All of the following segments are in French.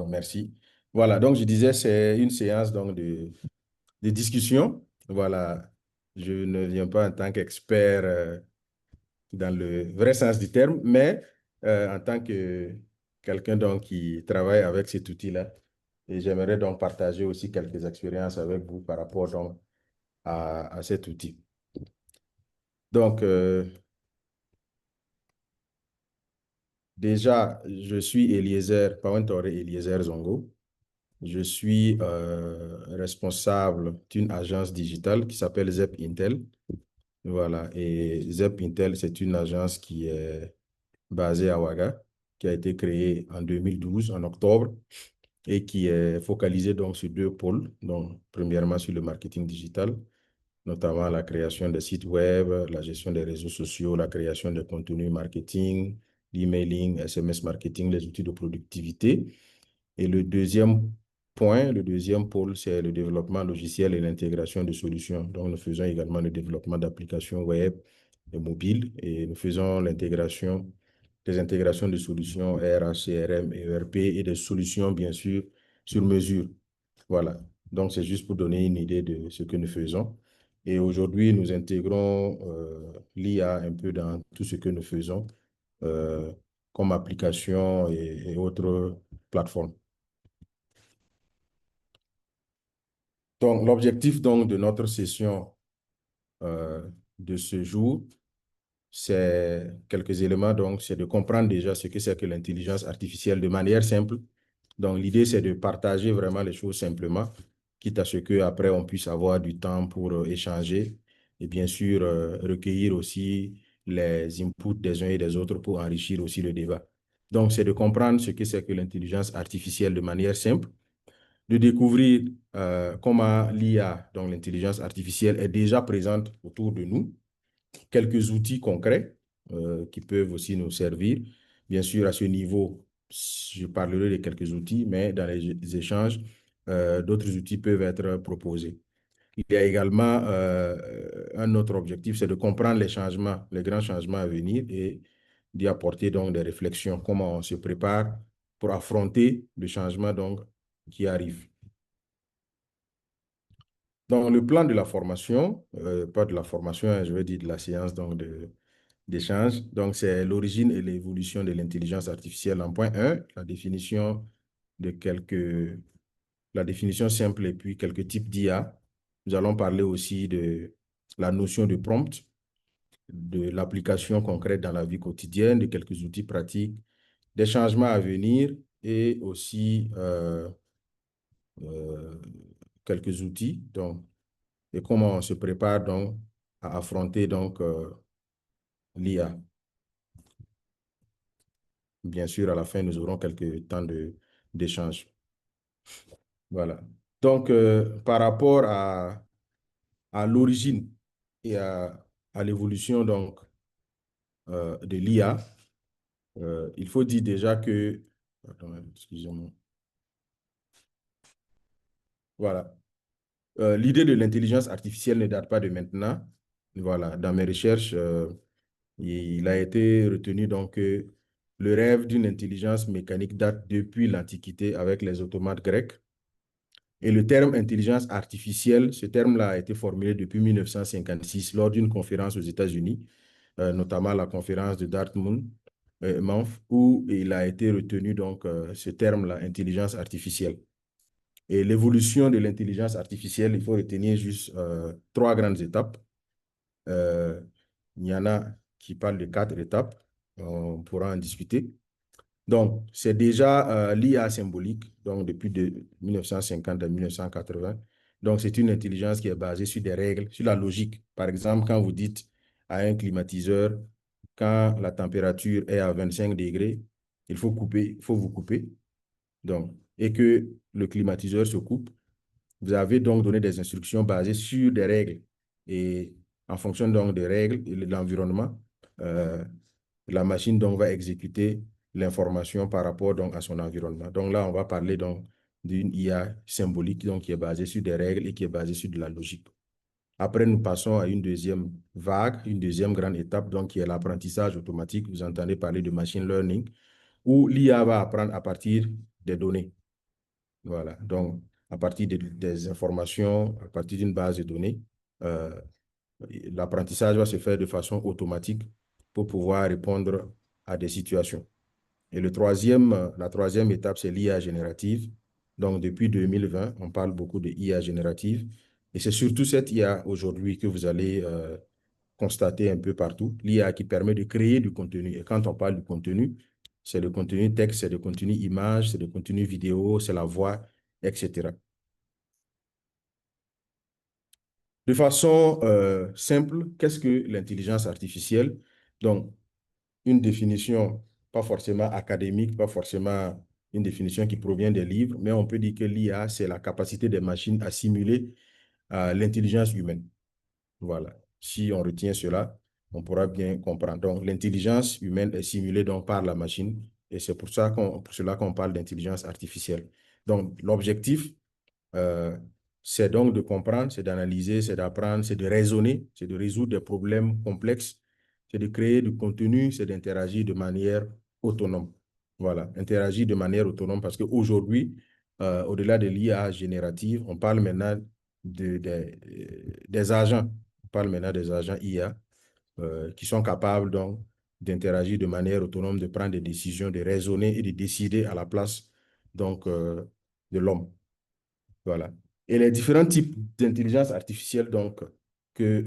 Merci. Voilà, donc je disais, c'est une séance donc, de discussion. Voilà, je ne viens pas en tant qu'expert dans le vrai sens du terme, mais en tant que quelqu'un donc, qui travaille avec cet outil-là. Et j'aimerais donc partager aussi quelques expériences avec vous par rapport donc, à cet outil. Donc, déjà, je suis Eliezer, Pawentore Eliezer Zongo. Je suis responsable d'une agence digitale qui s'appelle Zep Intel. Voilà. Et Zep Intel, c'est une agence qui est basée à Ouaga, qui a été créée en 2012, en octobre, et qui est focalisée donc sur deux pôles. Donc, premièrement, sur le marketing digital, notamment la création des sites web, la gestion des réseaux sociaux, la création de contenus marketing, l'emailing, SMS marketing, les outils de productivité. Et le deuxième point, le deuxième pôle, c'est le développement logiciel et l'intégration de solutions. Donc, nous faisons également le développement d'applications web et mobiles et nous faisons l'intégration, des intégrations de solutions RH, CRM et ERP et des solutions, bien sûr, sur mesure. Voilà. Donc, c'est juste pour donner une idée de ce que nous faisons. Et aujourd'hui, nous intégrons l'IA un peu dans tout ce que nous faisons euh, comme application et autres plateformes. Donc, l'objectif donc, de notre session de ce jour, c'est quelques éléments. Donc, c'est de comprendre déjà ce que c'est que l'intelligence artificielle de manière simple. Donc, l'idée, c'est de partager vraiment les choses simplement, quitte à ce qu'après, on puisse avoir du temps pour échanger et bien sûr, recueillir aussi les inputs des uns et des autres pour enrichir aussi le débat. Donc, c'est de comprendre ce que c'est que l'intelligence artificielle de manière simple, de découvrir comment l'IA, donc l'intelligence artificielle, est déjà présente autour de nous, quelques outils concrets qui peuvent aussi nous servir. Bien sûr, à ce niveau, je parlerai de quelques outils, mais dans les échanges, d'autres outils peuvent être proposés. Il y a également un autre objectif, c'est de comprendre les changements, les grands changements à venir et d'y apporter donc des réflexions, comment on se prépare pour affronter le changement donc, qui arrive. Dans le plan de la formation, pas de la formation, hein, je veux dire de la séance donc d'échange. Donc, c'est l'origine et l'évolution de l'intelligence artificielle en point 1, la définition de la définition simple et puis quelques types d'IA. Nous allons parler aussi de la notion de prompt, de l'application concrète dans la vie quotidienne, de quelques outils pratiques, des changements à venir et aussi euh, quelques outils. Donc, et comment on se prépare donc à affronter donc l'IA. Bien sûr, à la fin, nous aurons quelques temps d'échange. Voilà. Donc, par rapport à l'origine et à l'évolution donc de l'IA, il faut dire déjà que, attends, excusez-moi. Voilà. L'idée de l'intelligence artificielle ne date pas de maintenant. Voilà. Dans mes recherches, il a été retenu donc que le rêve d'une intelligence mécanique date depuis l'Antiquité avec les automates grecs. Et le terme intelligence artificielle, ce terme-là a été formulé depuis 1956 lors d'une conférence aux États-Unis, notamment la conférence de Dartmouth, où il a été retenu donc ce terme-là, intelligence artificielle. Et l'évolution de l'intelligence artificielle, il faut retenir juste trois grandes étapes. Euh, il y en a qui parlent de quatre étapes, on pourra en discuter. Donc, c'est déjà l'IA symbolique, donc depuis 1950 à 1980. Donc, c'est une intelligence qui est basée sur des règles, sur la logique. Par exemple, quand vous dites à un climatiseur, quand la température est à 25 degrés, il faut couper, il faut vous couper. Donc, et que le climatiseur se coupe, vous avez donc donné des instructions basées sur des règles. Et en fonction donc des règles et de l'environnement, euh, la machine donc va exécuter l'information par rapport donc à son environnement. Donc là, on va parler donc d'une IA symbolique donc qui est basée sur des règles et qui est basée sur de la logique. Après, nous passons à une deuxième vague, une deuxième grande étape, donc qui est l'apprentissage automatique. Vous entendez parler de machine learning, où l'IA va apprendre à partir des données. Voilà. Donc, à partir des informations, à partir d'une base de données, euh, l'apprentissage va se faire de façon automatique pour pouvoir répondre à des situations. Et la troisième étape, c'est l'IA générative. Donc, depuis 2020, on parle beaucoup de IA générative. Et c'est surtout cette IA aujourd'hui que vous allez constater un peu partout. L'IA qui permet de créer du contenu. Et quand on parle du contenu, c'est le contenu texte, c'est le contenu image, c'est le contenu vidéo, c'est la voix, etc. De façon simple, qu'est-ce que l'intelligence artificielle? Donc, une définition pas forcément académique, pas forcément une définition qui provient des livres, mais on peut dire que l'IA, c'est la capacité des machines à simuler l'intelligence humaine. Voilà. Si on retient cela, on pourra bien comprendre. Donc, l'intelligence humaine est simulée donc par la machine et c'est pour cela qu'on parle d'intelligence artificielle. Donc, l'objectif, euh, c'est donc de comprendre, c'est d'analyser, c'est d'apprendre, c'est de raisonner, c'est de résoudre des problèmes complexes, c'est de créer du contenu, c'est d'interagir de manière autonome. Voilà, interagir de manière autonome parce qu'aujourd'hui, au-delà de l'IA générative, on parle maintenant des agents. On parle maintenant des agents IA qui sont capables donc d'interagir de manière autonome, de prendre des décisions, de raisonner et de décider à la place donc de l'homme. Voilà. Et les différents types d'intelligence artificielle donc, que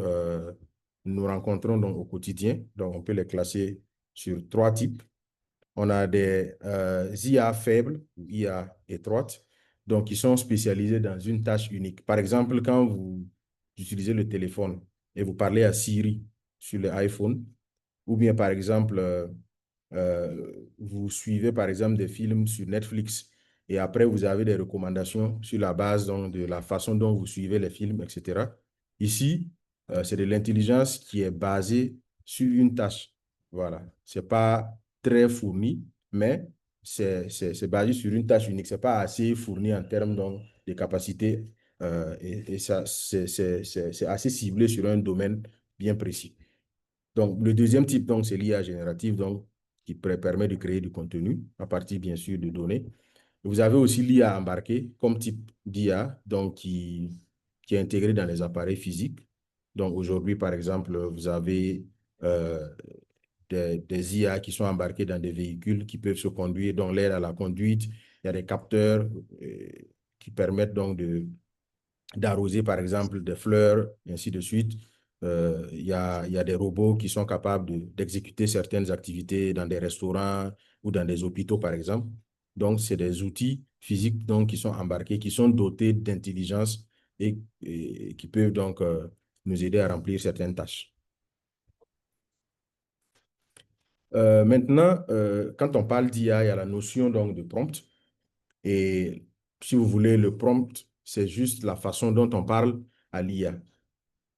nous rencontrons donc, au quotidien, donc on peut les classer sur trois types. On a des IA faibles, IA étroites, donc qui sont spécialisées dans une tâche unique. Par exemple, quand vous utilisez le téléphone et vous parlez à Siri sur l'iPhone, ou bien par exemple, vous suivez par exemple des films sur Netflix et après vous avez des recommandations sur la base donc, de la façon dont vous suivez les films, etc. Ici, c'est de l'intelligence qui est basée sur une tâche. Voilà. C'est pas très fourni, mais c'est basé sur une tâche unique. C'est pas assez fourni en termes donc, de capacité et ça, c'est assez ciblé sur un domaine bien précis. Donc, le deuxième type, donc, c'est l'IA générative, donc, qui permet de créer du contenu à partir, bien sûr, de données. Vous avez aussi l'IA embarquée comme type d'IA, donc, qui est intégré dans les appareils physiques. Donc, aujourd'hui, par exemple, vous avez euh, des IA qui sont embarqués dans des véhicules qui peuvent se conduire, donc l'aide à la conduite. Il y a des capteurs qui permettent donc d'arroser, par exemple, des fleurs, et ainsi de suite. Il y a des robots qui sont capables d'exécuter certaines activités dans des restaurants ou dans des hôpitaux, par exemple. Donc, c'est des outils physiques donc, qui sont embarqués, qui sont dotés d'intelligence et qui peuvent donc nous aider à remplir certaines tâches. Maintenant, quand on parle d'IA, il y a la notion donc, de prompt. Et si vous voulez, le prompt, c'est juste la façon dont on parle à l'IA.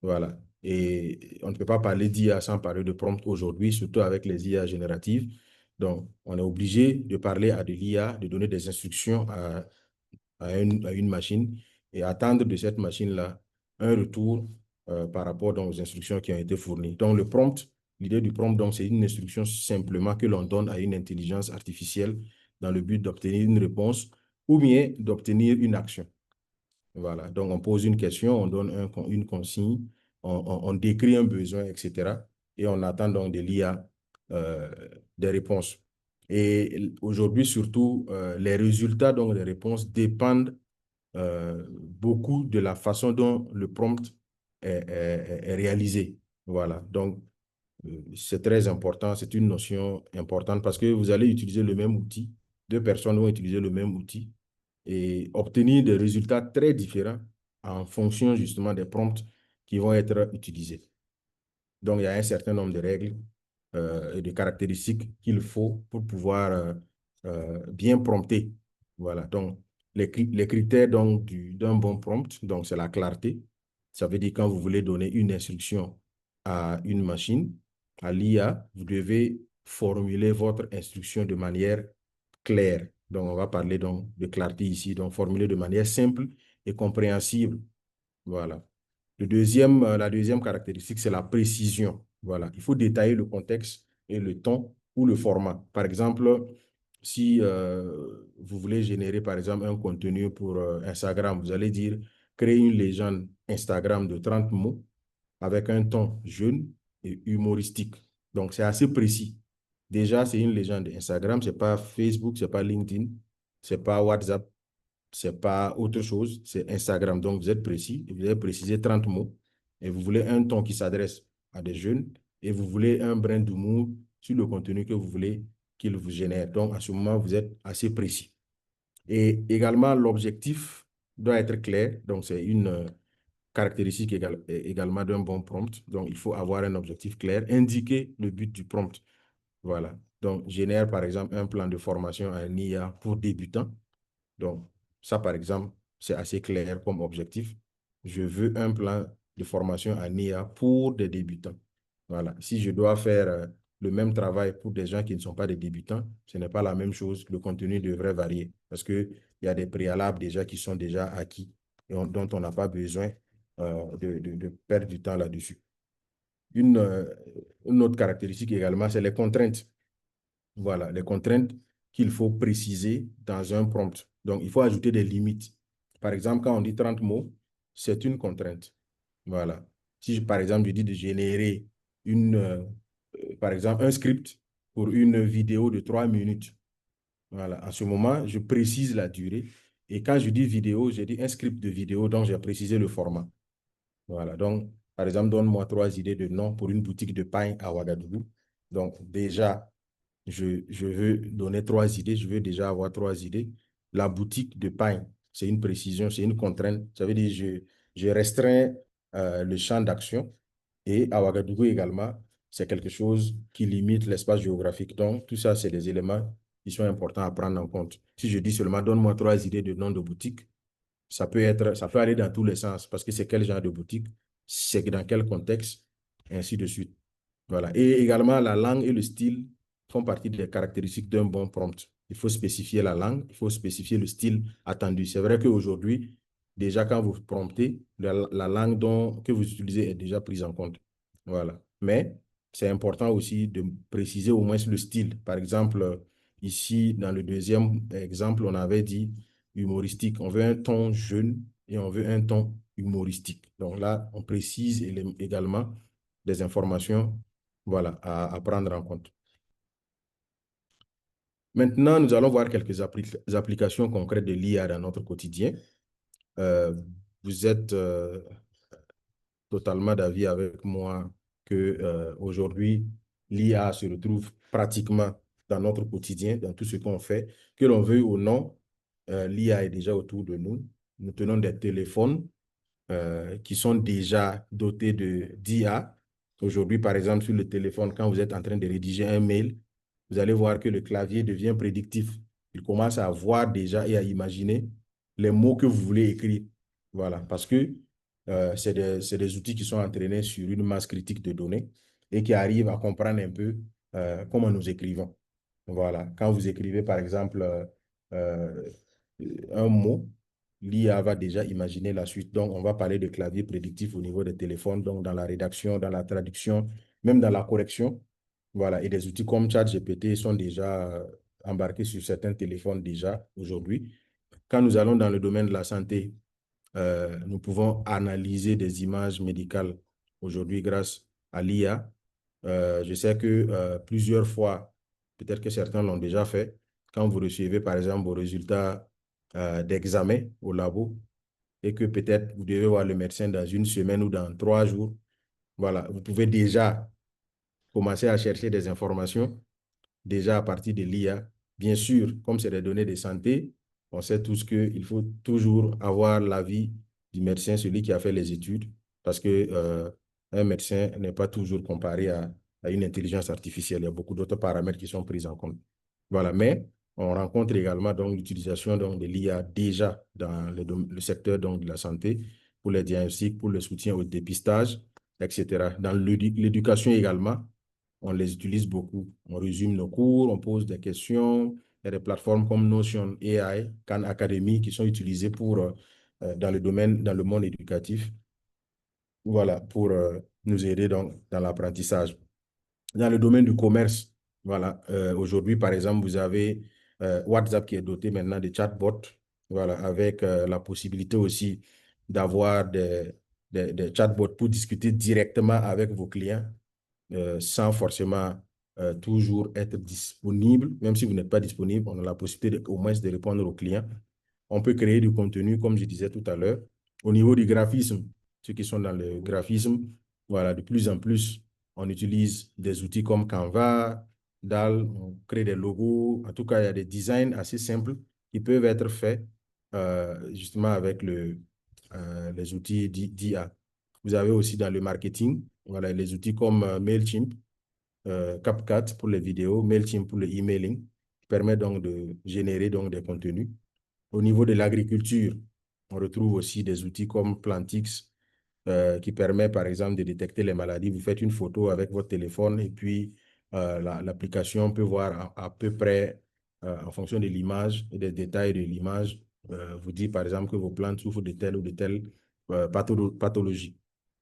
Voilà. Et on ne peut pas parler d'IA sans parler de prompt aujourd'hui, surtout avec les IA génératives. Donc, on est obligé de parler à de l'IA, de donner des instructions à une machine et attendre de cette machine-là un retour par rapport donc, aux instructions qui ont été fournies. Donc, le prompt, l'idée du prompt, donc, c'est une instruction simplement que l'on donne à une intelligence artificielle dans le but d'obtenir une réponse ou bien d'obtenir une action. Voilà. Donc, on pose une question, on donne une consigne, on décrit un besoin, etc. Et on attend donc de l'IA des réponses. Et aujourd'hui, surtout, les résultats donc, des réponses dépendent beaucoup de la façon dont le prompt est réalisé. Voilà. Donc, c'est très important, c'est une notion importante parce que vous allez utiliser le même outil, deux personnes vont utiliser le même outil et obtenir des résultats très différents en fonction justement des prompts qui vont être utilisés. Donc, il y a un certain nombre de règles et de caractéristiques qu'il faut pour pouvoir bien prompter. Voilà. Donc, les critères donc, d'un bon prompt, donc c'est la clarté. Ça veut dire quand vous voulez donner une instruction à une machine, à l'IA, vous devez formuler votre instruction de manière claire. Donc, on va parler donc de clarté ici, donc formuler de manière simple et compréhensible. Voilà. La deuxième caractéristique, c'est la précision. Voilà. Il faut détailler le contexte et le ton ou le format. Par exemple, Si vous voulez générer, par exemple, un contenu pour Instagram, vous allez dire, créer une légende Instagram de 30 mots avec un ton jeune et humoristique. Donc, c'est assez précis. Déjà, c'est une légende Instagram, c'est pas Facebook, c'est pas LinkedIn, c'est pas WhatsApp, c'est pas autre chose, c'est Instagram. Donc, vous êtes précis, vous avez précisé 30 mots et vous voulez un ton qui s'adresse à des jeunes et vous voulez un brin d'humour sur le contenu que vous voulez qu'il vous génère. Donc, à ce moment, vous êtes assez précis. Et également, l'objectif doit être clair. Donc, c'est une caractéristique également d'un bon prompt. Donc, il faut avoir un objectif clair, indiquer le but du prompt. Voilà. Donc, génère par exemple un plan de formation en IA pour débutants. Donc, ça, par exemple, c'est assez clair comme objectif. Je veux un plan de formation en IA pour des débutants. Voilà. Si je dois faire le même travail pour des gens qui ne sont pas des débutants, ce n'est pas la même chose. Le contenu devrait varier parce qu'il y a des préalables déjà qui sont déjà acquis et dont on n'a pas besoin de perdre du temps là-dessus. Une autre caractéristique également, c'est les contraintes. Voilà, les contraintes qu'il faut préciser dans un prompt. Donc, il faut ajouter des limites. Par exemple, quand on dit 30 mots, c'est une contrainte. Voilà. Si, par exemple, je dis de générer par exemple, un script pour une vidéo de 3 minutes. Voilà. En ce moment, je précise la durée. Et quand je dis vidéo, je dis un script de vidéo dont j'ai précisé le format. Voilà. Donc, par exemple, donne-moi 3 idées de nom pour une boutique de pain à Ouagadougou. Donc, déjà, je veux donner 3 idées, je veux déjà avoir 3 idées. La boutique de pain, c'est une précision, c'est une contrainte. Ça veut dire je restreins le champ d'action. Et à Ouagadougou également, c'est quelque chose qui limite l'espace géographique. Donc, tout ça, c'est des éléments qui sont importants à prendre en compte. Si je dis seulement, donne-moi 3 idées de nom de boutique, ça peut aller dans tous les sens parce que c'est quel genre de boutique, c'est dans quel contexte, et ainsi de suite. Voilà. Et également, la langue et le style font partie des caractéristiques d'un bon prompt. Il faut spécifier la langue, il faut spécifier le style attendu. C'est vrai qu'aujourd'hui, déjà quand vous promptez, la langue que vous utilisez est déjà prise en compte. Voilà. Mais c'est important aussi de préciser au moins le style. Par exemple, ici, dans le deuxième exemple, on avait dit humoristique. On veut un ton jeune et on veut un ton humoristique. Donc là, on précise également des informations voilà, à prendre en compte. Maintenant, nous allons voir quelques applications concrètes de l'IA dans notre quotidien. Euh, Vous êtes totalement d'avis avec moi que aujourd'hui, l'IA se retrouve pratiquement dans notre quotidien, dans tout ce qu'on fait, que l'on veuille ou non, l'IA est déjà autour de nous. Nous tenons des téléphones qui sont déjà dotés d'IA. Aujourd'hui, par exemple, sur le téléphone, quand vous êtes en train de rédiger un mail, vous allez voir que le clavier devient prédictif. Il commence à voir déjà et à imaginer les mots que vous voulez écrire. Voilà, parce que c'est des outils qui sont entraînés sur une masse critique de données et qui arrivent à comprendre un peu comment nous écrivons. Voilà, quand vous écrivez, par exemple, euh, un mot, l'IA va déjà imaginer la suite. Donc, on va parler de clavier prédictif au niveau des téléphones, donc dans la rédaction, dans la traduction, même dans la correction. Voilà, et des outils comme ChatGPT sont déjà embarqués sur certains téléphones déjà aujourd'hui. Quand nous allons dans le domaine de la santé, nous pouvons analyser des images médicales aujourd'hui grâce à l'IA. Je sais que plusieurs fois, peut-être que certains l'ont déjà fait, quand vous recevez par exemple vos résultats d'examen au labo et que peut-être vous devez voir le médecin dans une semaine ou dans 3 jours, voilà, vous pouvez déjà commencer à chercher des informations déjà à partir de l'IA. Bien sûr, comme c'est des données de santé, on sait tous qu'il faut toujours avoir l'avis du médecin, celui qui a fait les études, parce que un médecin n'est pas toujours comparé à une intelligence artificielle. Il y a beaucoup d'autres paramètres qui sont pris en compte. Voilà, mais on rencontre également donc l'utilisation de l'IA déjà dans le secteur donc, de la santé pour les diagnostics, pour le soutien au dépistage, etc. Dans l'éducation également, on les utilise beaucoup. On résume nos cours, on pose des questions. Il y a des plateformes comme Notion AI, Khan Academy qui sont utilisées dans le domaine, dans le monde éducatif, voilà, pour nous aider donc, dans l'apprentissage. Dans le domaine du commerce, voilà, aujourd'hui, par exemple, vous avez WhatsApp qui est doté maintenant de chatbots, voilà, avec la possibilité aussi d'avoir des chatbots pour discuter directement avec vos clients sans forcément toujours être disponible. Même si vous n'êtes pas disponible, on a la possibilité au moins de répondre aux clients. On peut créer du contenu, comme je disais tout à l'heure. Au niveau du graphisme, ceux qui sont dans le graphisme, voilà, de plus en plus, on utilise des outils comme Canva, DAL, on crée des logos. En tout cas, il y a des designs assez simples qui peuvent être faits justement avec les outils d'IA. Vous avez aussi dans le marketing, voilà, les outils comme Mailchimp, CapCut pour les vidéos, Mailchimp pour le emailing, qui permet donc de générer donc des contenus. Au niveau de l'agriculture, on retrouve aussi des outils comme Plantix qui permet par exemple de détecter les maladies. Vous faites une photo avec votre téléphone et puis l'application peut voir à peu près en fonction de l'image et des détails de l'image, vous dit par exemple que vos plantes souffrent de telle ou de telle pathologie.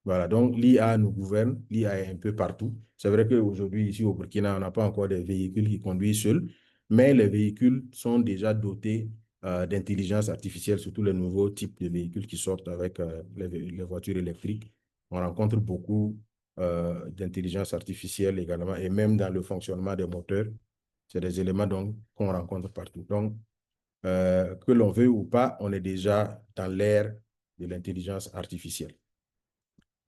Voilà, donc l'IA nous gouverne, l'IA est un peu partout. C'est vrai qu'aujourd'hui, ici au Burkina, on n'a pas encore des véhicules qui conduisent seuls, mais les véhicules sont déjà dotés d'intelligence artificielle, surtout les nouveaux types de véhicules qui sortent avec les voitures électriques. On rencontre beaucoup d'intelligence artificielle également, et même dans le fonctionnement des moteurs, c'est des éléments donc qu'on rencontre partout. Donc, que l'on veut ou pas, on est déjà dans l'ère de l'intelligence artificielle.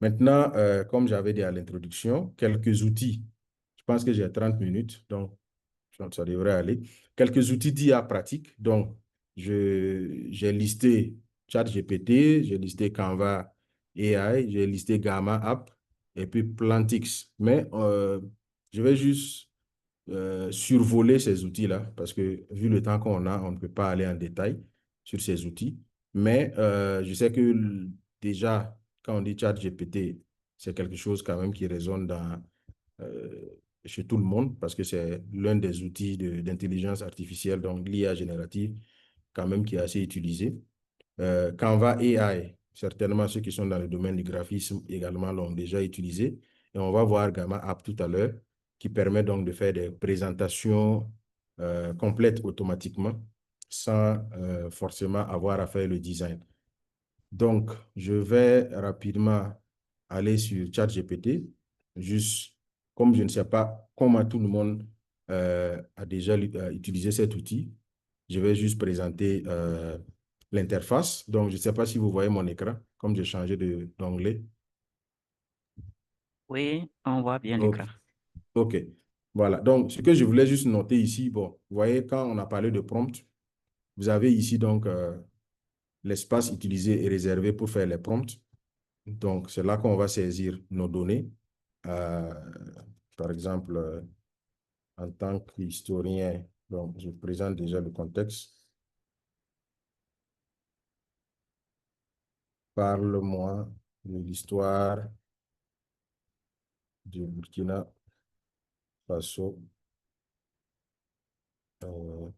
Maintenant, comme j'avais dit à l'introduction, quelques outils. Je pense que j'ai 30 minutes, donc ça devrait aller. Quelques outils d'IA pratiques. Donc, j'ai listé ChatGPT, j'ai listé Canva AI, j'ai listé Gamma App et puis Plantix. Mais je vais juste survoler ces outils-là parce que vu le temps qu'on a, on ne peut pas aller en détail sur ces outils. Mais je sais que déjà, quand on dit ChatGPT, c'est quelque chose quand même qui résonne euh, chez tout le monde parce que c'est l'un des outils d'intelligence artificielle, donc l'IA générative, quand même qui est assez utilisé. Canva AI, certainement ceux qui sont dans le domaine du graphisme également l'ont déjà utilisé. Et on va voir Gamma App tout à l'heure, qui permet donc de faire des présentations complètes automatiquement sans forcément avoir à faire le design. Donc, je vais rapidement aller sur ChatGPT, juste comme je ne sais pas comment tout le monde a déjà utilisé cet outil, je vais juste présenter l'interface. Donc, je ne sais pas si vous voyez mon écran, comme j'ai changé d'onglet. Oui, on voit bien OK. l'écran. OK. Voilà. Donc, ce que je voulais juste noter ici, bon, vous voyez, quand on a parlé de prompt, vous avez ici donc l'espace utilisé et réservé pour faire les prompts. Donc, c'est là qu'on va saisir nos données. Euh, Par exemple, en tant qu'historien, donc je présente déjà le contexte. Parle-moi de l'histoire du Burkina Faso, euh,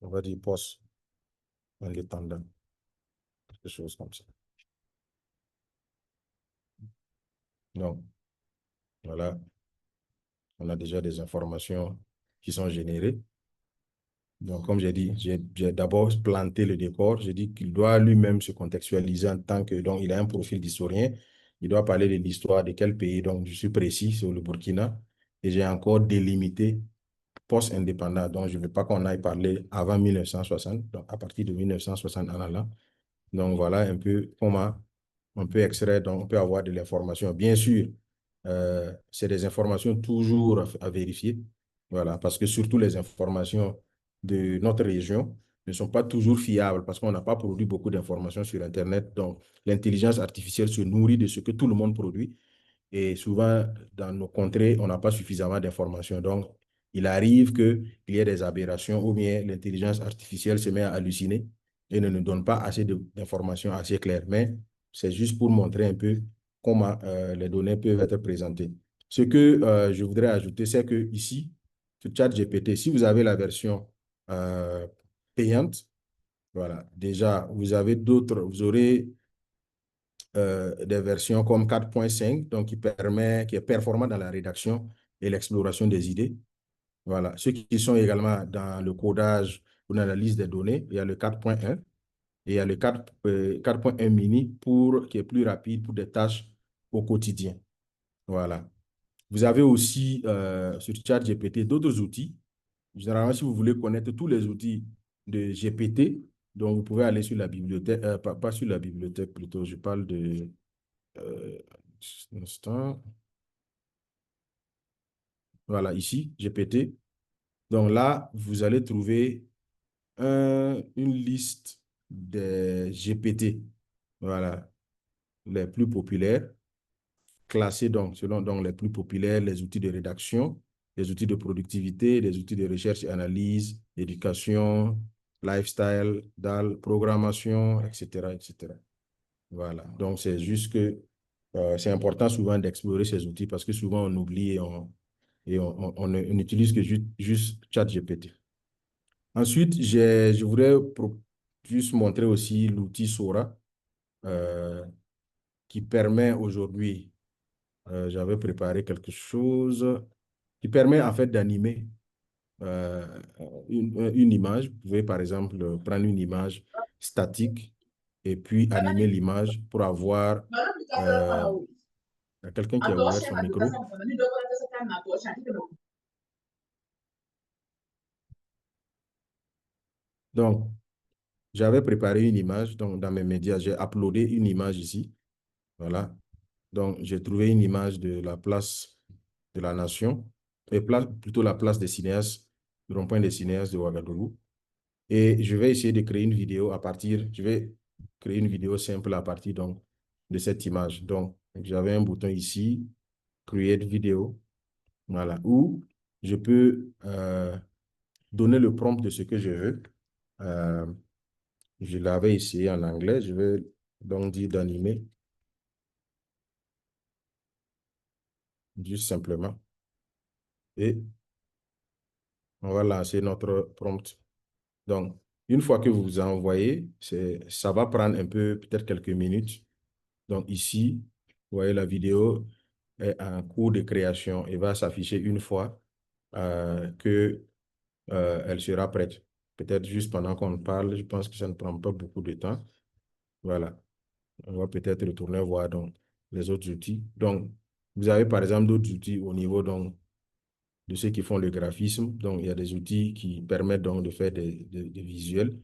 on va dire post-indépendant, quelque chose comme ça. Donc, voilà, on a déjà des informations qui sont générées. Donc, comme j'ai dit, j'ai d'abord planté le décor. J'ai dit qu'il doit lui-même se contextualiser en tant que, donc, il a un profil d'historien. Il doit parler de l'histoire de quel pays. Donc, je suis précis sur le Burkina. Et j'ai encore délimité post-indépendant. Donc, je ne veux pas qu'on aille parler avant 1960. Donc, à partir de 1960 en allant. Donc, voilà un peu comment on peut extraire, donc on peut avoir de l'information. Bien sûr, c'est des informations toujours à vérifier. Voilà, parce que surtout les informations de notre région ne sont pas toujours fiables parce qu'on n'a pas produit beaucoup d'informations sur Internet. Donc, l'intelligence artificielle se nourrit de ce que tout le monde produit. Et souvent, dans nos contrées, on n'a pas suffisamment d'informations. Donc, il arrive qu'il y ait des aberrations ou bien l'intelligence artificielle se met à halluciner et ne nous donne pas assez d'informations assez claires. Mais c'est juste pour montrer un peu comment les données peuvent être présentées. Ce que je voudrais ajouter, c'est que ici, sur ChatGPT, si vous avez la version euh, payante, voilà, déjà, vous aurez des versions comme 4.5, donc qui est performant dans la rédaction et l'exploration des idées. Voilà. Ceux qui sont également dans le codage ou dans la liste des données, il y a le 4.1 et il y a le 4.1 mini qui est plus rapide pour des tâches au quotidien. Voilà. Vous avez aussi sur ChatGPT d'autres outils. Généralement, si vous voulez connaître tous les outils de GPT, donc vous pouvez aller sur la bibliothèque, pas sur la bibliothèque plutôt, je parle de... juste un instant. Voilà, ici, GPT. Donc là, vous allez trouver une liste des GPT, voilà, les plus populaires, classés donc selon donc, les plus populaires, les outils de rédaction, les outils de productivité, les outils de recherche et analyse, éducation, lifestyle, DAL, programmation, etc., etc. Voilà, donc c'est juste que c'est important souvent d'explorer ces outils parce que souvent on oublie on n'utilise que juste ChatGPT. Ensuite, je voudrais juste montrer aussi l'outil Sora euh, qui permet aujourd'hui, j'avais préparé quelque chose, qui permet en fait d'animer une image. Vous pouvez par exemple prendre une image statique et puis animer l'image pour avoir quelqu'un qui a ouvert son micro. Donc, j'avais préparé une image donc, dans mes médias. J'ai uploadé une image ici. Voilà. Donc, j'ai trouvé une image de la place de la Nation, et plutôt la place des cinéastes, le rond-point des cinéastes de Ouagadougou. Et je vais essayer de créer une vidéo je vais créer une vidéo simple à partir donc, de cette image. Donc, j'avais un bouton ici, Create Video, voilà, où je peux donner le prompt de ce que je veux. Euh, je l'avais essayé en anglais, je vais donc dire d'animer, juste simplement. Et on va lancer notre prompt. Donc, une fois que vous envoyez, ça va prendre un peu, peut-être quelques minutes. Donc, ici, vous voyez la vidéo est en cours de création et va s'afficher une fois que elle sera prête. Peut-être juste pendant qu'on parle, je pense que ça ne prend pas beaucoup de temps. Voilà. On va peut-être retourner voir donc, les autres outils. Donc, vous avez par exemple d'autres outils au niveau donc, de ceux qui font le graphisme. Donc, il y a des outils qui permettent donc de faire des visuels.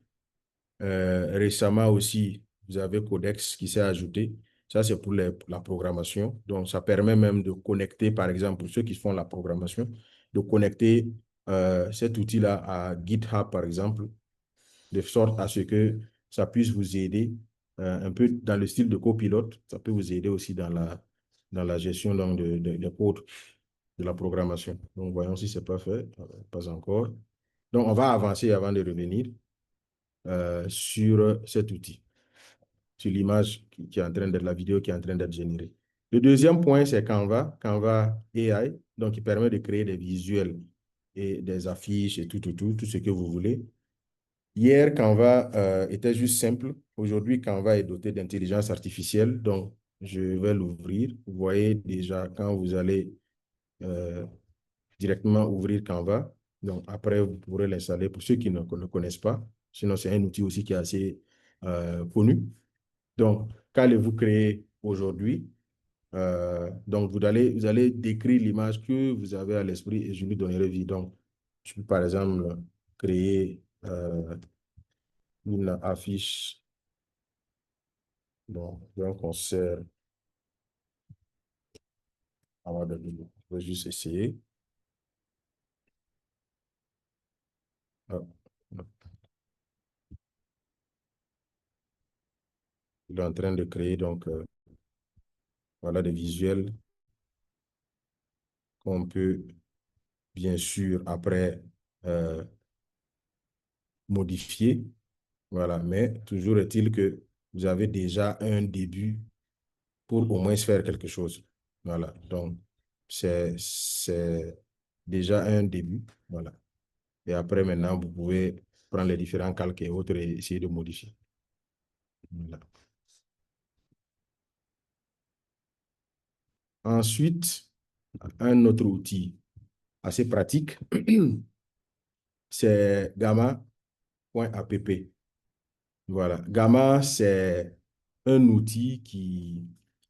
Récemment aussi, vous avez Codex qui s'est ajouté. Ça, c'est pour la programmation. Donc, ça permet même de connecter, par exemple, pour ceux qui font la programmation, de connecter cet outil-là à GitHub, par exemple, de sorte à ce que ça puisse vous aider un peu dans le style de copilote. Ça peut vous aider aussi dans la gestion donc, de code de la programmation. Donc, voyons si ce n'est pas fait. Pas encore. Donc, on va avancer avant de revenir sur cet outil, sur l'image qui est en train d'être, la vidéo qui est en train d'être générée. Le deuxième point, c'est Canva AI, donc qui permet de créer des visuels et des affiches et tout ce que vous voulez. Hier, Canva était juste simple. Aujourd'hui, Canva est doté d'intelligence artificielle, donc je vais l'ouvrir. Vous voyez déjà quand vous allez directement ouvrir Canva. Donc, après, vous pourrez l'installer pour ceux qui ne connaissent pas. Sinon, c'est un outil aussi qui est assez connu. Donc, qu'allez-vous créer aujourd'hui? Donc, vous allez décrire l'image que vous avez à l'esprit et je lui donnerai vie. Donc, je peux, par exemple, créer une affiche d'un concert. Je vais juste essayer. Hop, hop. Il est en train de créer donc voilà des visuels qu'on peut bien sûr après modifier. Voilà, mais toujours est-il que vous avez déjà un début pour au moins faire quelque chose. Voilà, donc c'est déjà un début. Voilà. Et après, maintenant, vous pouvez prendre les différents calques et autres et essayer de modifier. Voilà. Ensuite, un autre outil assez pratique, c'est gamma.app. Voilà. Gamma, c'est un outil qui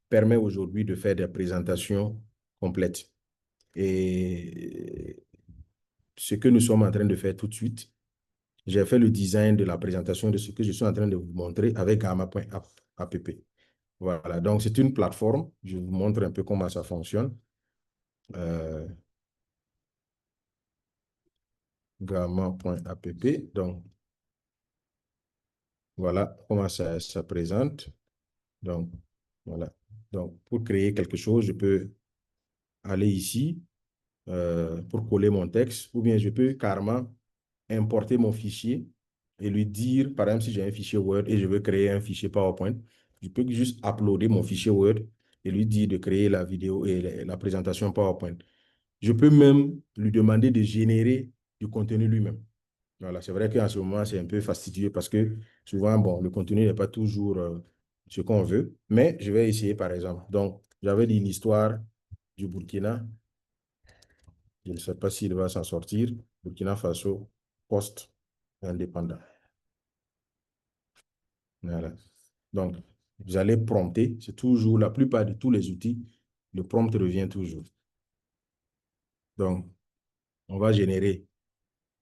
permet aujourd'hui de faire des présentations complètes. Et ce que nous sommes en train de faire tout de suite, j'ai fait le design de la présentation de ce que je suis en train de vous montrer avec gamma.app. Voilà, donc c'est une plateforme. Je vous montre un peu comment ça fonctionne. Gamma.app. Donc, voilà comment ça présente. Donc, voilà. Donc, pour créer quelque chose, je peux aller ici pour coller mon texte, ou bien je peux carrément importer mon fichier et lui dire, par exemple, si j'ai un fichier Word et je veux créer un fichier PowerPoint, je peux juste uploader mon fichier Word et lui dire de créer la vidéo et la présentation PowerPoint. Je peux même lui demander de générer du contenu lui-même. Voilà, c'est vrai qu'en ce moment, c'est un peu fastidieux parce que souvent, bon, le contenu n'est pas toujours ce qu'on veut, mais je vais essayer, par exemple. Donc, j'avais dit l'histoire du Burkina. Je ne sais pas s'il va s'en sortir. Burkina Faso, post-indépendant. Voilà. Donc, vous allez prompter. C'est toujours, la plupart de tous les outils, le prompt revient toujours. Donc, on va générer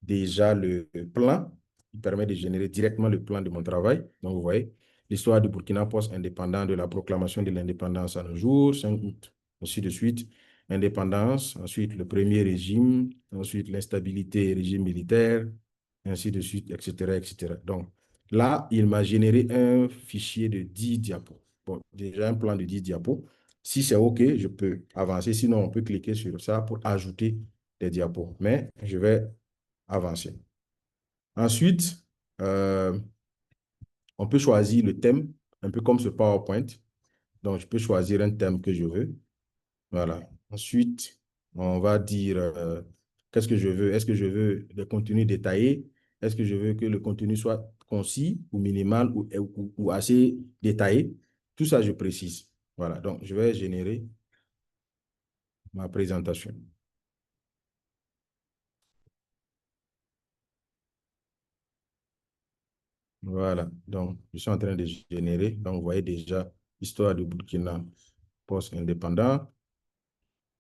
déjà le plan. Il permet de générer directement le plan de mon travail. Donc, vous voyez, l'histoire du Burkina post-indépendant, de la proclamation de l'indépendance à nos jours, 5 août, ainsi de suite. Indépendance, ensuite le premier régime, ensuite l'instabilité, régime militaire, ainsi de suite, etc., etc. Donc, là, il m'a généré un fichier de 10 diapos. Bon, déjà un plan de 10 diapos. Si c'est OK, je peux avancer. Sinon, on peut cliquer sur ça pour ajouter des diapos. Mais je vais avancer. Ensuite, on peut choisir le thème, un peu comme ce PowerPoint. Donc, je peux choisir un thème que je veux. Voilà. Ensuite, on va dire qu'est-ce que je veux. Est-ce que je veux des contenus détaillés? Est-ce que je veux que le contenu soit concis ou minimal ou assez détaillé? Tout ça, je précise. Voilà. Donc, je vais générer ma présentation. Voilà. Donc, je suis en train de générer. Donc, vous voyez déjà l'histoire du Burkina post-indépendant.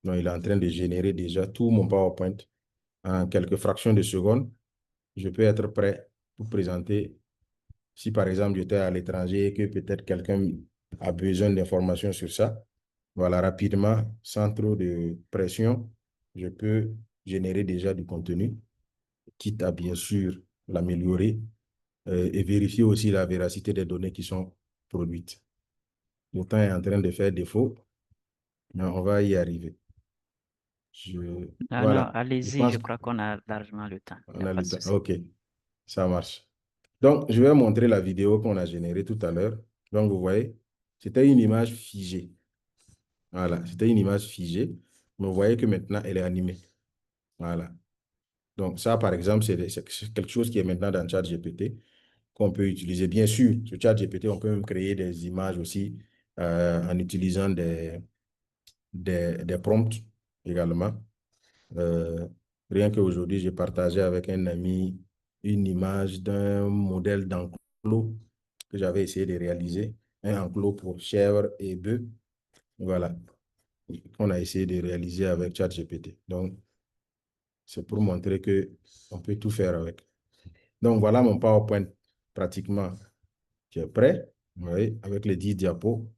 Donc, il est en train de générer déjà tout mon PowerPoint en quelques fractions de secondes. Je peux être prêt pour présenter. Si par exemple j'étais à l'étranger et que peut-être quelqu'un a besoin d'informations sur ça, voilà, rapidement, sans trop de pression, je peux générer déjà du contenu, quitte à bien sûr l'améliorer et vérifier aussi la véracité des données qui sont produites. Le temps est en train de faire défaut, mais on va y arriver. Non, non, Voilà, je allez-y, je pense crois qu'on a largement le temps. Il n'y qu'on a a pas le de temps. souci. OK, ça marche. Donc, je vais montrer la vidéo qu'on a générée tout à l'heure. Donc, vous voyez, c'était une image figée. Voilà, c'était une image figée. Mais vous voyez que maintenant, elle est animée. Voilà. Donc, ça, par exemple, c'est quelque chose qui est maintenant dans ChatGPT qu'on peut utiliser. Bien sûr, sur ChatGPT, on peut même créer des images aussi en utilisant des prompts également. Euh, Rien qu'aujourd'hui, j'ai partagé avec un ami une image d'un modèle d'enclos que j'avais essayé de réaliser, un enclos pour chèvres et bœufs. Voilà, on a essayé de réaliser avec ChatGPT. Donc, c'est pour montrer que on peut tout faire avec. Donc, voilà mon PowerPoint pratiquement qui est prêt, vous voyez, avec les 10 diapos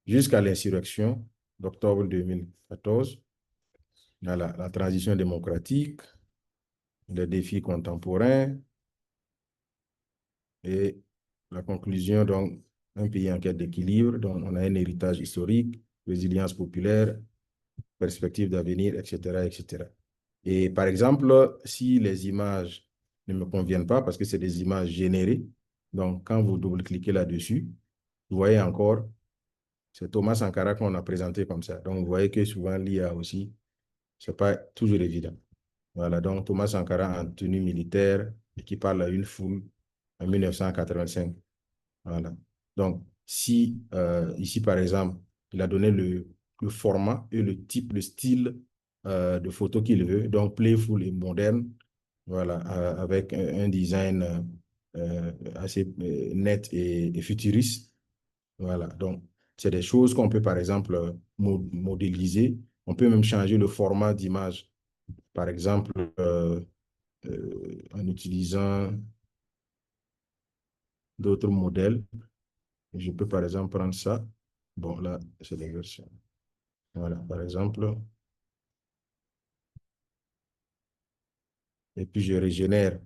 jusqu'à l'insurrection d'octobre 2014. Voilà, la transition démocratique, les défis contemporains et la conclusion, donc, un pays en quête d'équilibre, donc on a un héritage historique, résilience populaire, perspective d'avenir, etc., etc. Et par exemple, si les images ne me conviennent pas, parce que c'est des images générées, donc quand vous double-cliquez là-dessus, vous voyez encore, c'est Thomas Sankara qu'on a présenté comme ça. Donc, vous voyez que souvent, l'IA aussi, ce n'est pas toujours évident. Voilà, donc Thomas Sankara en tenue militaire et qui parle à une foule en 1985. Voilà. Donc, si ici, par exemple, il a donné le format et le type, le style de photos qu'il veut, donc playful et moderne, voilà, avec un design assez net et futuriste. Voilà, donc c'est des choses qu'on peut par exemple modéliser. On peut même changer le format d'image, par exemple en utilisant d'autres modèles. Je peux par exemple prendre ça. Bon, là, c'est les versions. Voilà, par exemple. Et puis je régénère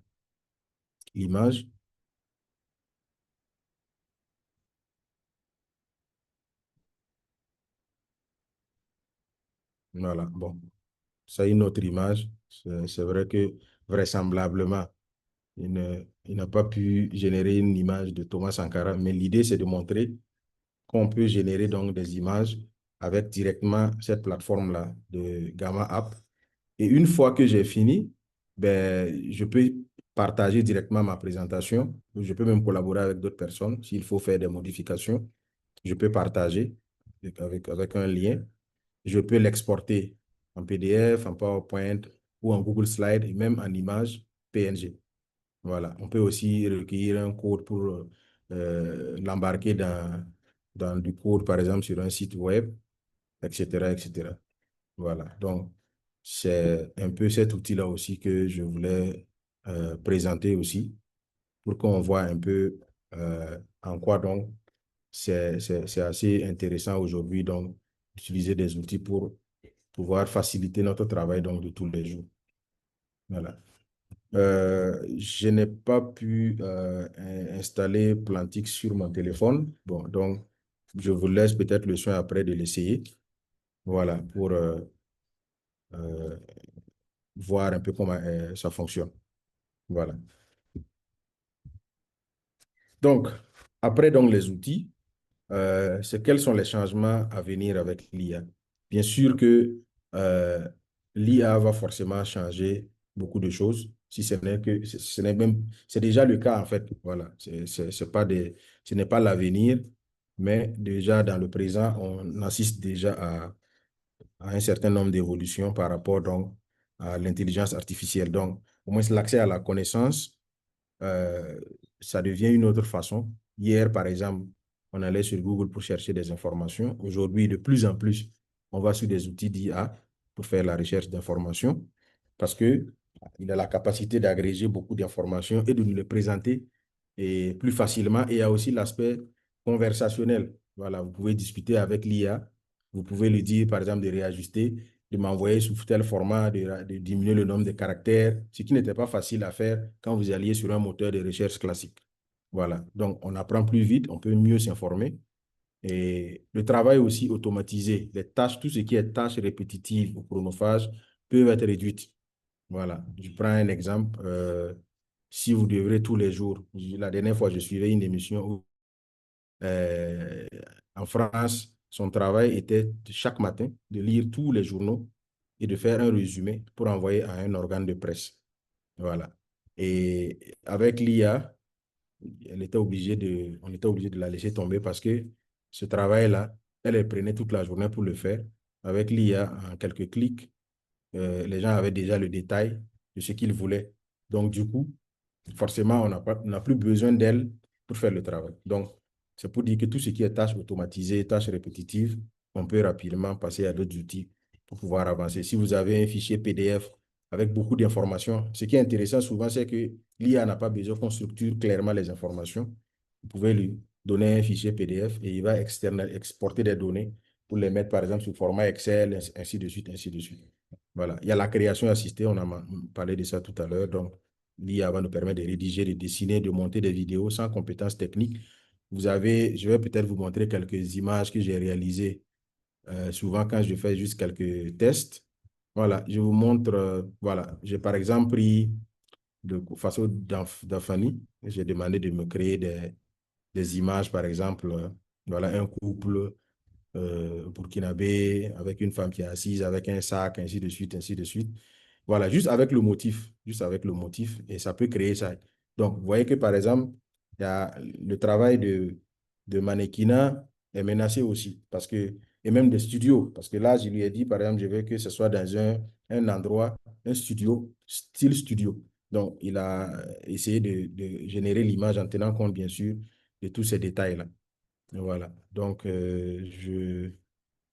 l'image. Voilà, bon. Ça, une autre image. C'est vrai que vraisemblablement, il n'a pas pu générer une image de Thomas Sankara, mais l'idée, c'est de montrer qu'on peut générer donc des images avec directement cette plateforme-là de Gamma App. Et une fois que j'ai fini, ben, je peux partager directement ma présentation. Je peux même collaborer avec d'autres personnes. S'il faut faire des modifications, je peux partager avec un lien. Je peux l'exporter en PDF, en PowerPoint ou en Google Slide et même en image PNG. Voilà. On peut aussi recueillir un code pour l'embarquer dans du code, par exemple, sur un site web, etc., etc. Voilà. Donc, c'est un peu cet outil-là aussi que je voulais présenter aussi pour qu'on voit un peu en quoi donc c'est assez intéressant aujourd'hui donc d'utiliser des outils pour pouvoir faciliter notre travail donc de tous les jours. Voilà. Je n'ai pas pu installer Plantix sur mon téléphone. Bon, donc, je vous laisse peut-être le soin après de l'essayer. Voilà, pour euh, voir un peu comment ça fonctionne. Voilà. Donc, après donc, les outils, c'est quels sont les changements à venir avec l'IA? Bien sûr que l'IA va forcément changer beaucoup de choses, si ce n'est que ce n'est même c'est déjà le cas en fait. Voilà, c'est pas ce n'est pas l'avenir, mais déjà dans le présent, on assiste déjà à un certain nombre d'évolutions par rapport donc à l'intelligence artificielle. Donc, au moins l'accès à la connaissance euh, ça devient une autre façon. Hier, par exemple, on allait sur Google pour chercher des informations. Aujourd'hui, de plus en plus, on va sur des outils d'IA pour faire la recherche d'informations parce que il a la capacité d'agréger beaucoup d'informations et de nous les présenter et plus facilement. Et il y a aussi l'aspect conversationnel. Voilà, vous pouvez discuter avec l'IA. Vous pouvez lui dire, par exemple, de réajuster, de m'envoyer sous tel format, de diminuer le nombre de caractères, ce qui n'était pas facile à faire quand vous alliez sur un moteur de recherche classique. Voilà, donc on apprend plus vite, on peut mieux s'informer. Et le travail aussi automatisé, les tâches, tout ce qui est tâches répétitives ou chronophages peuvent être réduites. Voilà, je prends un exemple. Si vous devrez tous les jours, la dernière fois, je suivais une émission où euh, en France, son travail était chaque matin de lire tous les journaux et de faire un résumé pour envoyer à un organe de presse. Voilà. Et avec l'IA, on était obligé de la laisser tomber parce que ce travail-là, elle prenait toute la journée pour le faire. Avec l'IA, en quelques clics, les gens avaient déjà le détail de ce qu'ils voulaient. Donc, du coup, forcément, on n'a plus besoin d'elle pour faire le travail. Donc, c'est pour dire que tout ce qui est tâches automatisées, tâches répétitives, on peut rapidement passer à d'autres outils pour pouvoir avancer. Si vous avez un fichier PDF avec beaucoup d'informations, ce qui est intéressant souvent, c'est que l'IA n'a pas besoin qu'on structure clairement les informations. Vous pouvez lui donner un fichier PDF et il va exporter des données pour les mettre, par exemple, sous format Excel, ainsi de suite, ainsi de suite. Voilà. Il y a la création assistée, on a parlé de ça tout à l'heure. Donc, l'IA va nous permettre de rédiger, de dessiner, de monter des vidéos sans compétences techniques. Je vais peut-être vous montrer quelques images que j'ai réalisées souvent quand je fais juste quelques tests. Voilà, je vous montre, voilà, j'ai par exemple pris de façon d'Anfani, j'ai demandé de me créer des images, par exemple, voilà, un couple burkinabé, avec une femme qui est assise, avec un sac, ainsi de suite, ainsi de suite. Voilà, juste avec le motif, et ça peut créer ça. Donc, vous voyez que, par exemple, il y a le travail de mannequinat est menacé aussi, parce que, et même des studios, parce que là, je lui ai dit, par exemple, je veux que ce soit dans un un endroit, un studio, style studio. Donc, il a essayé de générer l'image en tenant compte, bien sûr, de tous ces détails-là. Voilà. Donc, je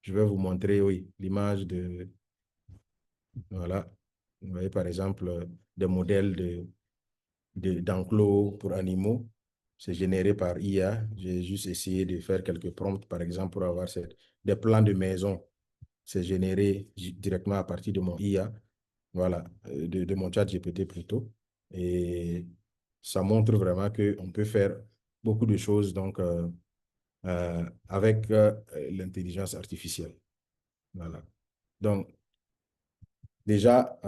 vais vous montrer, oui, l'image de, voilà. Vous voyez, par exemple, des modèles d'enclos pour animaux. C'est généré par IA. J'ai juste essayé de faire quelques prompts, par exemple, pour avoir des plans de maison. C'est généré directement à partir de mon IA. Voilà, de mon chat GPT plutôt. Et ça montre vraiment qu'on peut faire beaucoup de choses donc, avec l'intelligence artificielle. Voilà. Donc, déjà,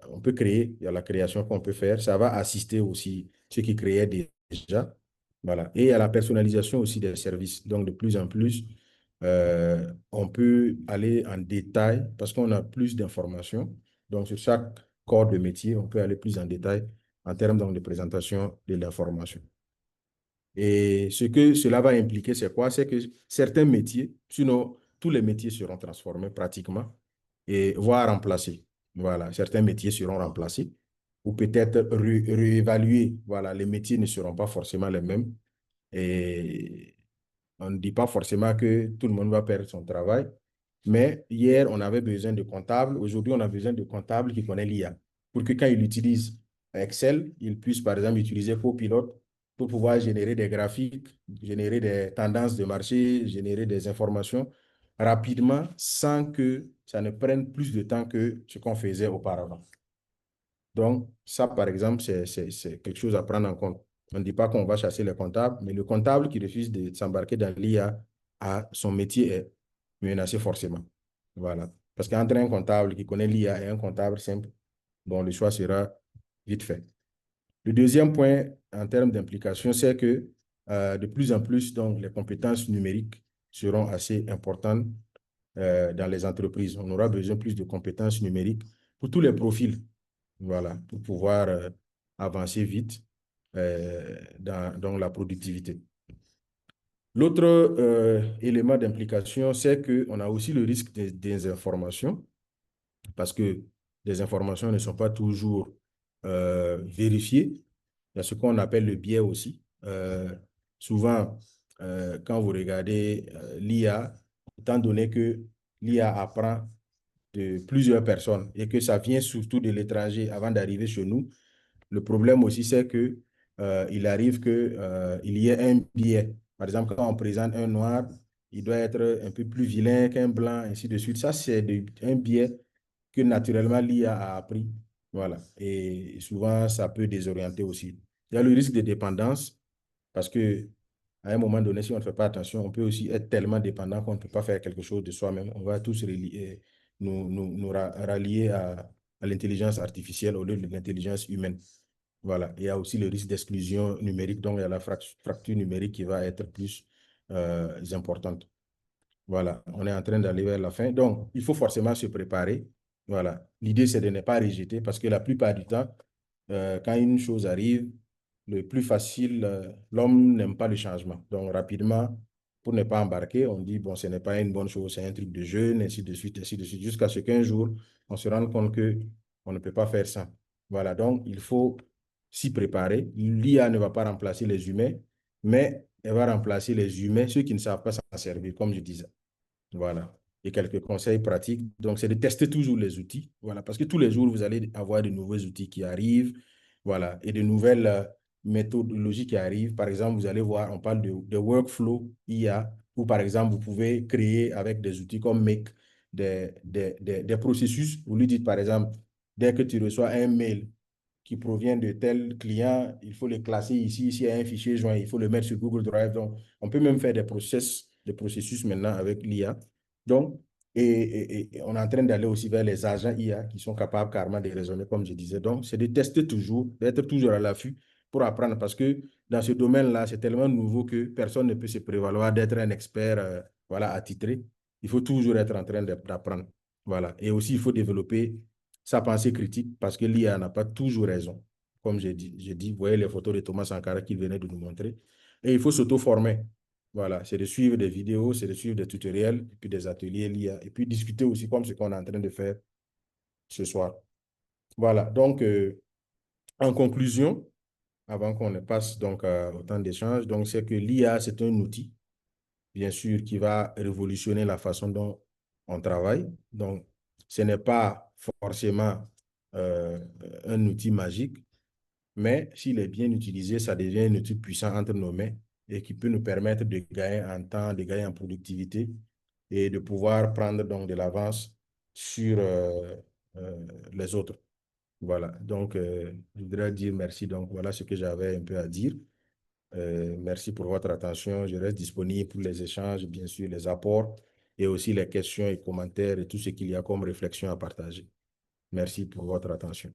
on peut créer, il y a la création qu'on peut faire. Ça va assister aussi ceux qui créaient déjà. Voilà. Et il y a la personnalisation aussi des services. Donc, de plus en plus, on peut aller en détail parce qu'on a plus d'informations. Donc, sur chaque corps de métier, on peut aller plus en détail en termes donc, de présentation de l'information. Et ce que cela va impliquer, c'est quoi? C'est que certains métiers, sinon tous les métiers seront transformés pratiquement et voire remplacés. Voilà, certains métiers seront remplacés ou peut-être réévalués. Voilà, les métiers ne seront pas forcément les mêmes. Et on ne dit pas forcément que tout le monde va perdre son travail, mais hier, on avait besoin de comptables. Aujourd'hui, on a besoin de comptables qui connaissent l'IA pour que quand ils utilisent Excel, ils puissent, par exemple, utiliser Copilot pour pouvoir générer des graphiques, générer des tendances de marché, générer des informations rapidement sans que ça ne prenne plus de temps que ce qu'on faisait auparavant. Donc, ça, par exemple, c'est quelque chose à prendre en compte. On ne dit pas qu'on va chasser les comptables, mais le comptable qui refuse de s'embarquer dans l'IA, son métier est menacé forcément. Voilà. Parce qu'entre un comptable qui connaît l'IA et un comptable simple, bon, le choix sera vite fait. Le deuxième point en termes d'implication, c'est que de plus en plus, donc, les compétences numériques seront assez importantes dans les entreprises. On aura besoin plus de compétences numériques pour tous les profils. Voilà, pour pouvoir avancer vite dans la productivité. L'autre élément d'implication, c'est qu'on a aussi le risque des désinformations parce que les informations ne sont pas toujours vérifiées. Il y a ce qu'on appelle le biais aussi. Souvent, quand vous regardez l'IA, étant donné que l'IA apprend de plusieurs personnes et que ça vient surtout de l'étranger avant d'arriver chez nous, le problème aussi, c'est que il arrive que, il y ait un biais. Par exemple, quand on présente un noir, il doit être un peu plus vilain qu'un blanc, ainsi de suite. Ça, c'est un biais que naturellement l'IA a appris. Voilà. Et souvent, ça peut désorienter aussi. Il y a le risque de dépendance parce que à un moment donné, si on ne fait pas attention, on peut aussi être tellement dépendant qu'on ne peut pas faire quelque chose de soi-même. On va tous nous rallier à l'intelligence artificielle au lieu de l'intelligence humaine. Voilà. Il y a aussi le risque d'exclusion numérique, donc il y a la fracture numérique qui va être plus importante. Voilà, on est en train d'aller vers la fin. Donc, il faut forcément se préparer. Voilà. L'idée, c'est de ne pas rejeter parce que la plupart du temps, quand une chose arrive, le plus facile, l'homme n'aime pas le changement. Donc, rapidement, pour ne pas embarquer, on dit, bon, ce n'est pas une bonne chose, c'est un truc de jeune, ainsi de suite, jusqu'à ce qu'un jour, on se rende compte qu'on ne peut pas faire ça. Voilà, donc, il faut s'y préparer. L'IA ne va pas remplacer les humains, mais elle va remplacer les humains, ceux qui ne savent pas s'en servir, comme je disais. Voilà. Et quelques conseils pratiques. Donc, c'est de tester toujours les outils. Voilà. Parce que tous les jours, vous allez avoir de nouveaux outils qui arrivent. Voilà. Et de nouvelles méthodologies qui arrivent. Par exemple, vous allez voir, on parle de workflow IA, où par exemple, vous pouvez créer avec des outils comme Make des processus. Vous lui dites, par exemple, dès que tu reçois un mail qui provient de tel client, il faut le classer ici. S'il y a un fichier joint, il faut le mettre sur Google Drive. Donc, on peut même faire des processus maintenant avec l'IA. Donc, et on est en train d'aller aussi vers les agents IA qui sont capables carrément de raisonner, comme je disais. Donc, c'est de tester toujours, d'être toujours à l'affût pour apprendre parce que dans ce domaine-là, c'est tellement nouveau que personne ne peut se prévaloir d'être un expert voilà, attitré. Il faut toujours être en train d'apprendre. Voilà. Et aussi, il faut développer sa pensée critique parce que l'IA n'a pas toujours raison. Comme j'ai dit, vous voyez les photos de Thomas Sankara qu'il venait de nous montrer. Et il faut s'auto-former. Voilà, c'est de suivre des vidéos, c'est de suivre des tutoriels, et puis des ateliers l'IA, et puis discuter aussi comme ce qu'on est en train de faire ce soir. Voilà, donc en conclusion, avant qu'on ne passe donc au temps d'échange, donc c'est que l'IA, c'est un outil, bien sûr, qui va révolutionner la façon dont on travaille. Donc, ce n'est pas forcément un outil magique, mais s'il est bien utilisé, ça devient un outil puissant entre nos mains et qui peut nous permettre de gagner en temps, de gagner en productivité et de pouvoir prendre donc de l'avance sur les autres. Voilà, donc je voudrais dire merci. Donc voilà ce que j'avais un peu à dire. Merci pour votre attention. Je reste disponible pour les échanges, bien sûr, les apports et aussi les questions et commentaires et tout ce qu'il y a comme réflexion à partager. Merci pour votre attention.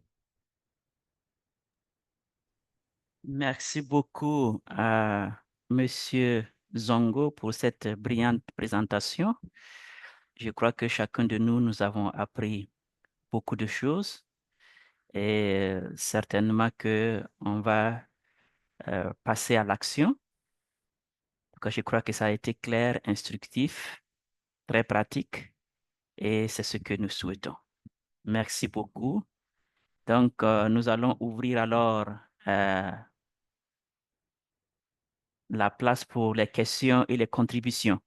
Merci beaucoup à Monsieur Zongo pour cette brillante présentation. Je crois que chacun de nous, nous avons appris beaucoup de choses et certainement qu'on va passer à l'action. Donc, je crois que ça a été clair, instructif, très pratique et c'est ce que nous souhaitons. Merci beaucoup. Donc, nous allons ouvrir alors la place pour les questions et les contributions.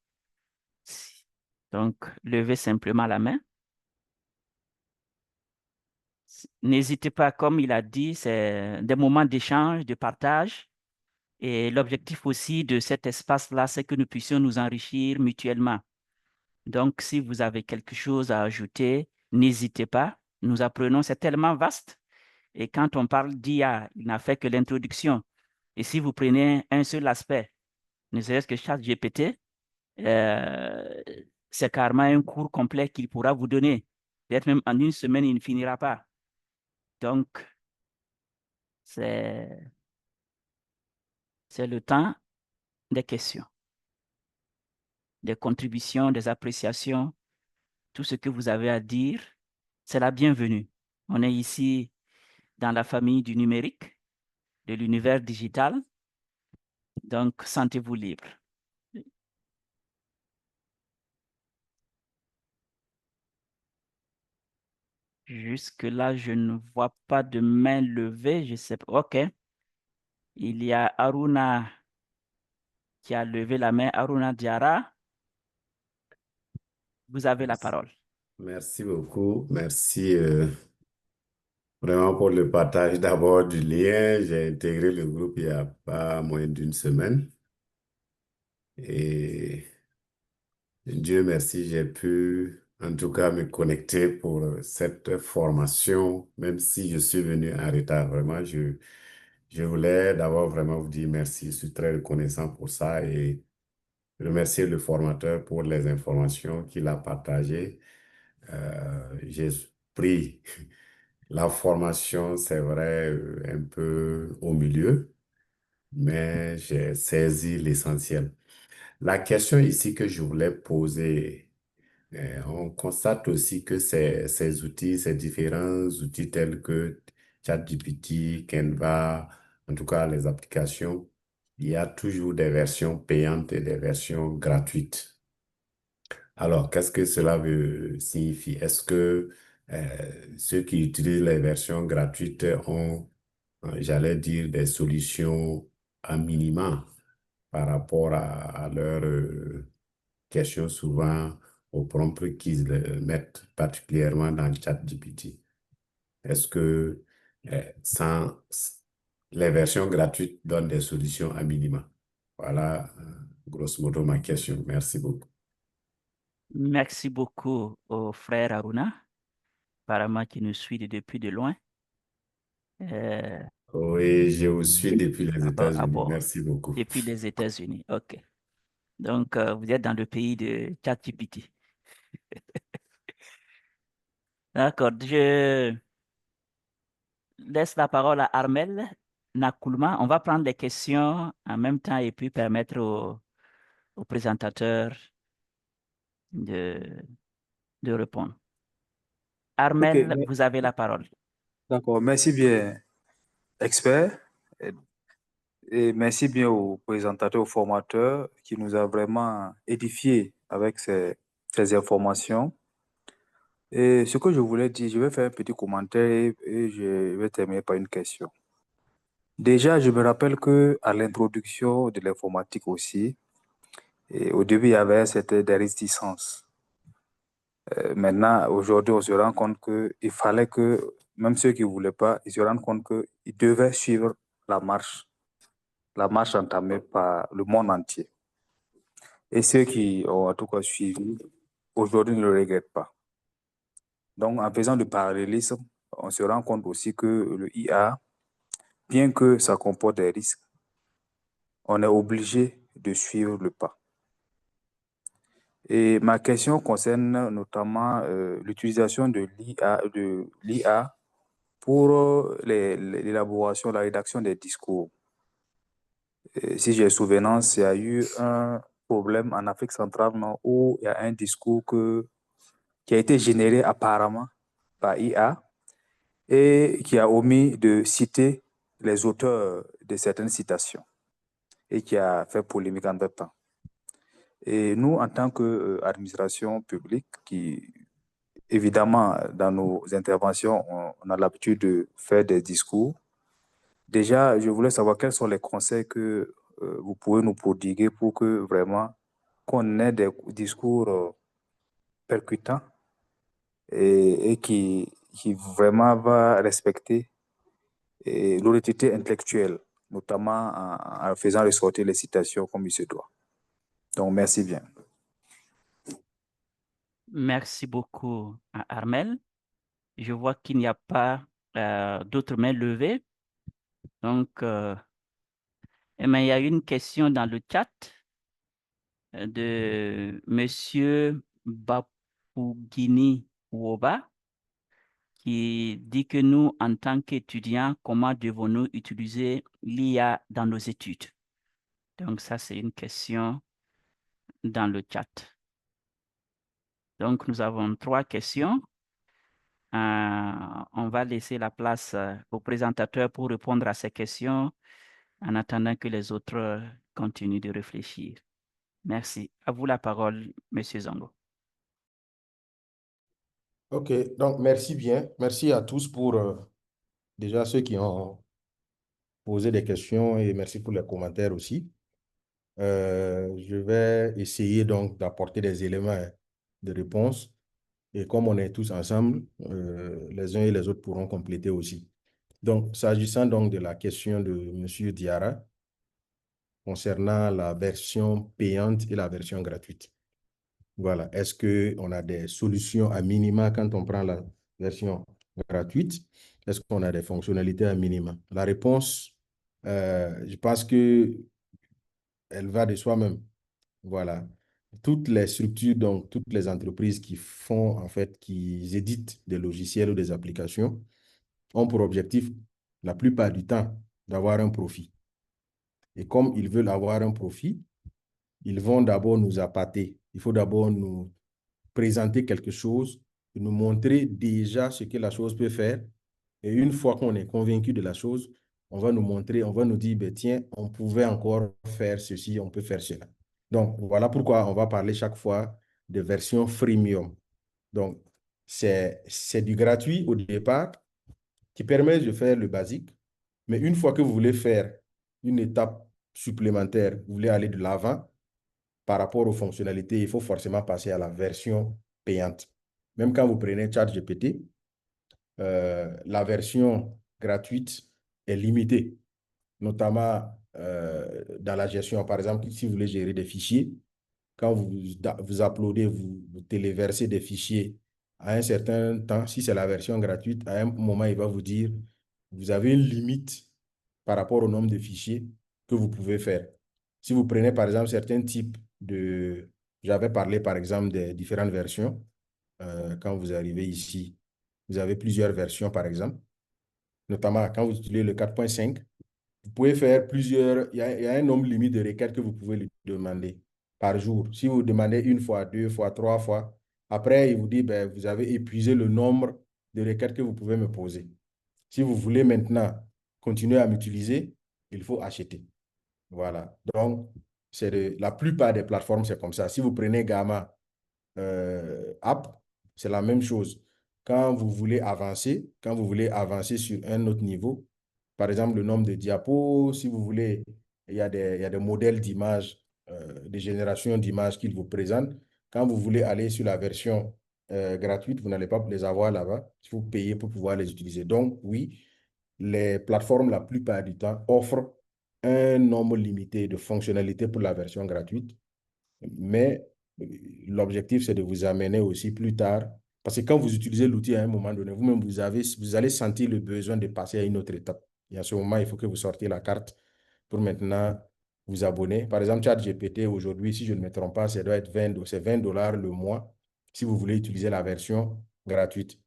Donc, levez simplement la main. N'hésitez pas, comme il a dit, c'est des moments d'échange, de partage. Et l'objectif aussi de cet espace-là, c'est que nous puissions nous enrichir mutuellement. Donc, si vous avez quelque chose à ajouter, n'hésitez pas. Nous apprenons, c'est tellement vaste. Et quand on parle d'IA, il n'a fait que l'introduction. Et si vous prenez un seul aspect, ne serait-ce que ChatGPT, euh, c'est carrément un cours complet qu'il pourra vous donner. Peut-être même en une semaine, il ne finira pas. Donc, c'est le temps des questions, des contributions, des appréciations. Tout ce que vous avez à dire, c'est la bienvenue. On est ici dans la famille du numérique, de l'univers digital. Donc, sentez-vous libre. Jusque-là, je ne vois pas de main levée. Je sais pas. OK. Il y a Aruna qui a levé la main. Aruna Diara, vous avez la parole. Merci beaucoup. Merci vraiment pour le partage d'abord du lien. J'ai intégré le groupe il n'y a pas moins d'une semaine. Et Dieu merci, j'ai pu en tout cas me connecter pour cette formation, même si je suis venu en retard. Vraiment, je voulais d'abord vraiment vous dire merci. Je suis très reconnaissant pour ça et remercier le formateur pour les informations qu'il a partagées. J'ai pris la formation, c'est vrai, un peu au milieu, mais j'ai saisi l'essentiel. La question ici que je voulais poser, on constate aussi que ces outils, ces différents outils tels que ChatGPT, Canva, en tout cas les applications, il y a toujours des versions payantes et des versions gratuites. Alors, qu'est-ce que cela veut signifier? Est-ce que ceux qui utilisent les versions gratuites ont, j'allais dire, des solutions à minima par rapport à leurs questions souvent aux prompts qu'ils mettent particulièrement dans le chat GPT? Est-ce que sans, les versions gratuites donnent des solutions à minima? Voilà, grosso modo, ma question. Merci beaucoup. Merci beaucoup au frère Aruna, apparemment qui nous suit depuis de loin. Oui, je vous suis depuis les Ah États-Unis. bon, Merci beaucoup. depuis les États-Unis. OK. Donc, vous êtes dans le pays de ChatGPT. D'accord. Je laisse la parole à Armel Nakoulma. On va prendre les questions en même temps et puis permettre au présentateur de, de répondre. Ok, Armel, vous avez la parole. d'accord. Merci bien, expert. Et et merci bien au présentateur, au formateur qui nous a vraiment édifiés avec ces informations. Et ce que je voulais dire, je vais faire un petit commentaire et je vais terminer par une question. Déjà, je me rappelle que à l'introduction de l'informatique aussi, et au début, il y avait des réticences. Maintenant, aujourd'hui, on se rend compte qu'il fallait que, même ceux qui ne voulaient pas, ils se rendent compte qu'ils devaient suivre la marche entamée par le monde entier. Et ceux qui ont en tout cas suivi, aujourd'hui, ne le regrettent pas. Donc, en faisant le parallélisme, on se rend compte aussi que le IA, bien que ça comporte des risques, on est obligé de suivre le pas. Et ma question concerne notamment l'utilisation de l'IA pour l'élaboration, la rédaction des discours. Et si j'ai souvenance, il y a eu un problème en Afrique centrale, non, où il y a un discours qui a été généré apparemment par IA et qui a omis de citer les auteurs de certaines citations et qui a fait polémique en d'autres temps. Et nous, en tant qu'administration publique, qui évidemment, dans nos interventions, on a l'habitude de faire des discours. Déjà, je voulais savoir quels sont les conseils que vous pouvez nous prodiguer pour que vraiment qu'on ait des discours percutants et qui vraiment va respecter l'honnêteté intellectuelle, notamment en faisant ressortir les citations comme il se doit. Donc, merci bien. Merci beaucoup à Armel. Je vois qu'il n'y a pas d'autres mains levées. Donc, mais il y a une question dans le chat de Monsieur Bapugini Woba qui dit que nous, en tant qu'étudiants, comment devons-nous utiliser l'IA dans nos études? Donc, ça, c'est une question dans le chat. Donc, nous avons 3 questions. On va laisser la place au présentateur pour répondre à ces questions en attendant que les autres continuent de réfléchir. Merci. À vous la parole, Monsieur Zongo. OK, donc merci bien. Merci à tous pour déjà ceux qui ont posé des questions et merci pour les commentaires aussi. Je vais essayer donc d'apporter des éléments de réponse et comme on est tous ensemble, les uns et les autres pourront compléter aussi. Donc, s'agissant donc de la question de M. Diarra concernant la version payante et la version gratuite. Voilà, est-ce qu'on a des solutions à minima quand on prend la version gratuite? Est-ce qu'on a des fonctionnalités à minima? La réponse, je pense qu'elle va de soi-même. Voilà. Toutes les structures, donc toutes les entreprises qui font, en fait, qui éditent des logiciels ou des applications, ont pour objectif, la plupart du temps, d'avoir un profit. Et comme ils veulent avoir un profit, ils vont d'abord nous appâter. Il faut d'abord nous présenter quelque chose, nous montrer déjà ce que la chose peut faire. Et une fois qu'on est convaincu de la chose, on va nous montrer, on va nous dire, ben, tiens, on pouvait encore faire ceci, on peut faire cela. Donc, voilà pourquoi on va parler chaque fois de version freemium. Donc, c'est du gratuit au départ qui permet de faire le basique. Mais une fois que vous voulez faire une étape supplémentaire, vous voulez aller de l'avant, par rapport aux fonctionnalités, il faut forcément passer à la version payante. Même quand vous prenez ChatGPT, la version gratuite est limitée, notamment dans la gestion. Par exemple, si vous voulez gérer des fichiers, quand vous uploadez, vous téléversez des fichiers à un certain temps, si c'est la version gratuite, à un moment, il va vous dire, vous avez une limite par rapport au nombre de fichiers que vous pouvez faire. Si vous prenez par exemple certains types de... J'avais parlé par exemple des différentes versions. Quand vous arrivez ici, vous avez plusieurs versions par exemple. Notamment quand vous utilisez le 4.5, vous pouvez faire plusieurs... Il y a un nombre limite de requêtes que vous pouvez lui demander par jour. Si vous demandez une fois, 2 fois, 3 fois, après il vous dit, ben, vous avez épuisé le nombre de requêtes que vous pouvez me poser. Si vous voulez maintenant continuer à m'utiliser, il faut acheter. Voilà. Donc, la plupart des plateformes, c'est comme ça. Si vous prenez Gamma App, c'est la même chose. Quand vous voulez avancer sur un autre niveau, par exemple, le nombre de diapos, si vous voulez, il y a des modèles d'images, des générations d'images qu'ils vous présentent. Quand vous voulez aller sur la version gratuite, vous n'allez pas les avoir là-bas. Il faut payer pour pouvoir les utiliser. Donc, oui, les plateformes, la plupart du temps, offrent un nombre limité de fonctionnalités pour la version gratuite. Mais l'objectif, c'est de vous amener aussi plus tard. Parce que quand vous utilisez l'outil à un moment donné, vous-même, vous allez sentir le besoin de passer à une autre étape. Et à ce moment, il faut que vous sortiez la carte pour maintenant vous abonner. Par exemple, ChatGPT, aujourd'hui, si je ne me trompe pas, ça doit être c'est $20 le mois si vous voulez utiliser la version gratuite.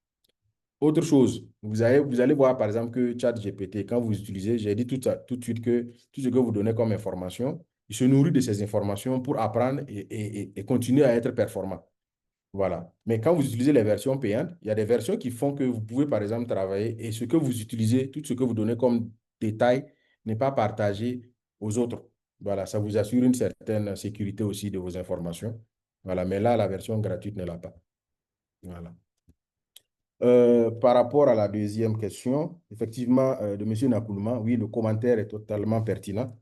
Autre chose, vous allez voir par exemple que ChatGPT, quand vous utilisez, j'ai dit tout de suite que tout ce que vous donnez comme information, il se nourrit de ces informations pour apprendre et continuer à être performant. Voilà. Mais quand vous utilisez les versions payantes, il y a des versions qui font que vous pouvez par exemple travailler et ce que vous utilisez, tout ce que vous donnez comme détail n'est pas partagé aux autres. Voilà, ça vous assure une certaine sécurité aussi de vos informations. Voilà, mais là, la version gratuite ne l'a pas. Voilà. Par rapport à la deuxième question, effectivement, de M. Nakoulouma, oui, le commentaire est totalement pertinent.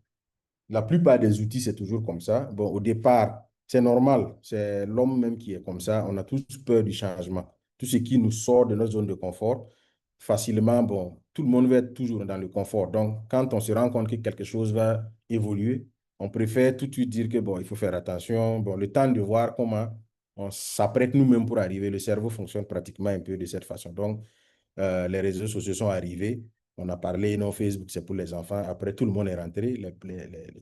La plupart des outils, c'est toujours comme ça. Bon, au départ, c'est normal, c'est l'homme même qui est comme ça. On a tous peur du changement. Tout ce qui nous sort de notre zone de confort, facilement, bon, tout le monde veut être toujours dans le confort. Donc, quand on se rend compte que quelque chose va évoluer, on préfère tout de suite dire que, bon, il faut faire attention. Bon, le temps de voir comment on s'apprête nous-mêmes pour arriver. Le cerveau fonctionne pratiquement un peu de cette façon. Donc, les réseaux sociaux sont arrivés. On a parlé, non, Facebook, c'est pour les enfants. Après, tout le monde est rentré.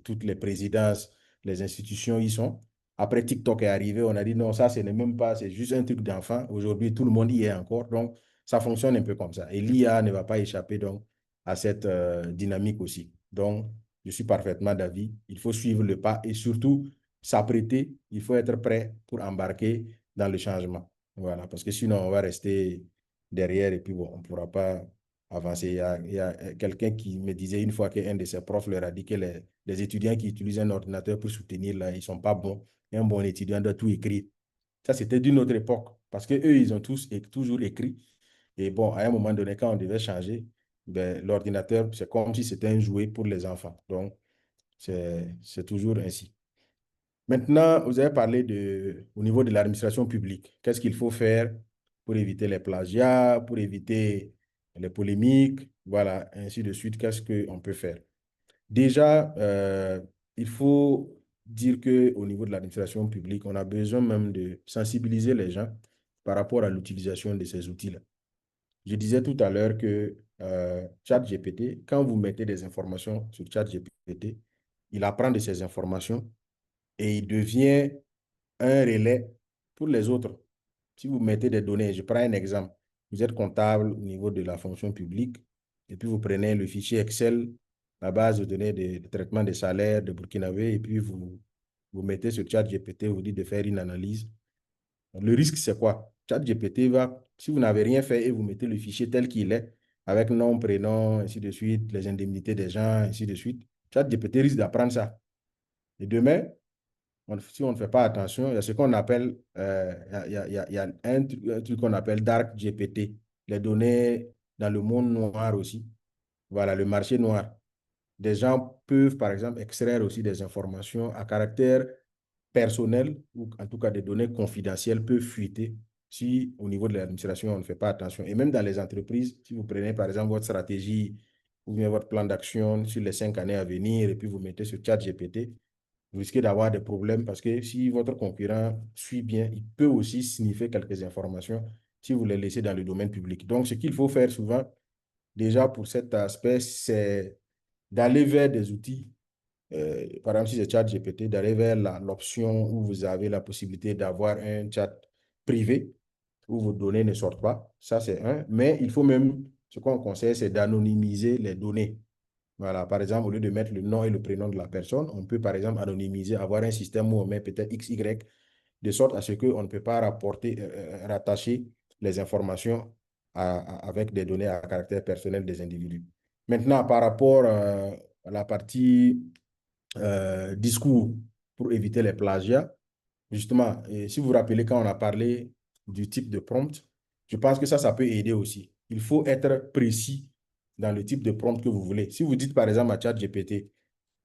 Toutes les présidences, les institutions y sont. Après, TikTok est arrivé. On a dit, non, ça, ce n'est même pas, c'est juste un truc d'enfant. Aujourd'hui, tout le monde y est encore. Donc, ça fonctionne un peu comme ça. Et l'IA ne va pas échapper donc, à cette dynamique aussi. Donc, je suis parfaitement d'avis. Il faut suivre le pas et surtout s'apprêter. Il faut être prêt pour embarquer dans le changement. Voilà, parce que sinon, on va rester derrière et puis bon, on ne pourra pas avancer. Il y a quelqu'un qui me disait une fois qu'un de ses profs leur a dit que les étudiants qui utilisent un ordinateur pour soutenir, là, ils ne sont pas bons. Un bon étudiant doit tout écrire. Ça, c'était d'une autre époque parce qu'eux, ils ont tous et toujours écrit. Et bon, à un moment donné, quand on devait changer, ben, l'ordinateur, c'est comme si c'était un jouet pour les enfants. Donc, c'est toujours ainsi. Maintenant, vous avez parlé au niveau de l'administration publique. Qu'est-ce qu'il faut faire pour éviter les plagiats, pour éviter les polémiques, voilà, ainsi de suite. Qu'est-ce qu'on peut faire? Déjà, il faut dire qu'au niveau de l'administration publique, on a besoin même de sensibiliser les gens par rapport à l'utilisation de ces outils-là. Je disais tout à l'heure que ChatGPT, quand vous mettez des informations sur ChatGPT, il apprend de ces informations et il devient un relais pour les autres. Si vous mettez des données, je prends un exemple. Vous êtes comptable au niveau de la fonction publique et puis vous prenez le fichier Excel, la base de données de traitement des salaires de Burkinabé et puis vous mettez sur ChatGPT, vous dites de faire une analyse. Le risque, c'est quoi? ChatGPT va, si vous n'avez rien fait et vous mettez le fichier tel qu'il est, avec nom, prénom, ainsi de suite, les indemnités des gens, ainsi de suite, ChatGPT risque d'apprendre ça. Et demain, si on ne fait pas attention, il y a ce qu'on appelle, il y a un truc qu'on appelle Dark GPT, les données dans le monde noir aussi. Voilà, le marché noir. Des gens peuvent, par exemple, extraire aussi des informations à caractère personnel ou en tout cas des données confidentielles peuvent fuiter si au niveau de l'administration, on ne fait pas attention. Et même dans les entreprises, si vous prenez par exemple votre stratégie ou bien votre plan d'action sur les 5 années à venir et puis vous mettez sur ChatGPT, vous risquez d'avoir des problèmes parce que si votre concurrent suit bien, il peut aussi sniffer quelques informations si vous les laissez dans le domaine public. Donc, ce qu'il faut faire souvent, déjà pour cet aspect, c'est d'aller vers des outils, par exemple, si c'est ChatGPT, d'aller vers l'option où vous avez la possibilité d'avoir un chat privé où vos données ne sortent pas. Ça, c'est un. Mais il faut même, ce qu'on conseille, c'est d'anonymiser les données. Voilà, par exemple, au lieu de mettre le nom et le prénom de la personne, on peut par exemple anonymiser, avoir un système où on met peut-être XY, de sorte à ce qu'on ne peut pas rattacher les informations avec des données à caractère personnel des individus. Maintenant, par rapport à la partie discours pour éviter les plagiats, justement, et si vous vous rappelez, quand on a parlé du type de prompt. Je pense que ça peut aider aussi. Il faut être précis dans le type de prompt que vous voulez. Si vous dites par exemple à ChatGPT,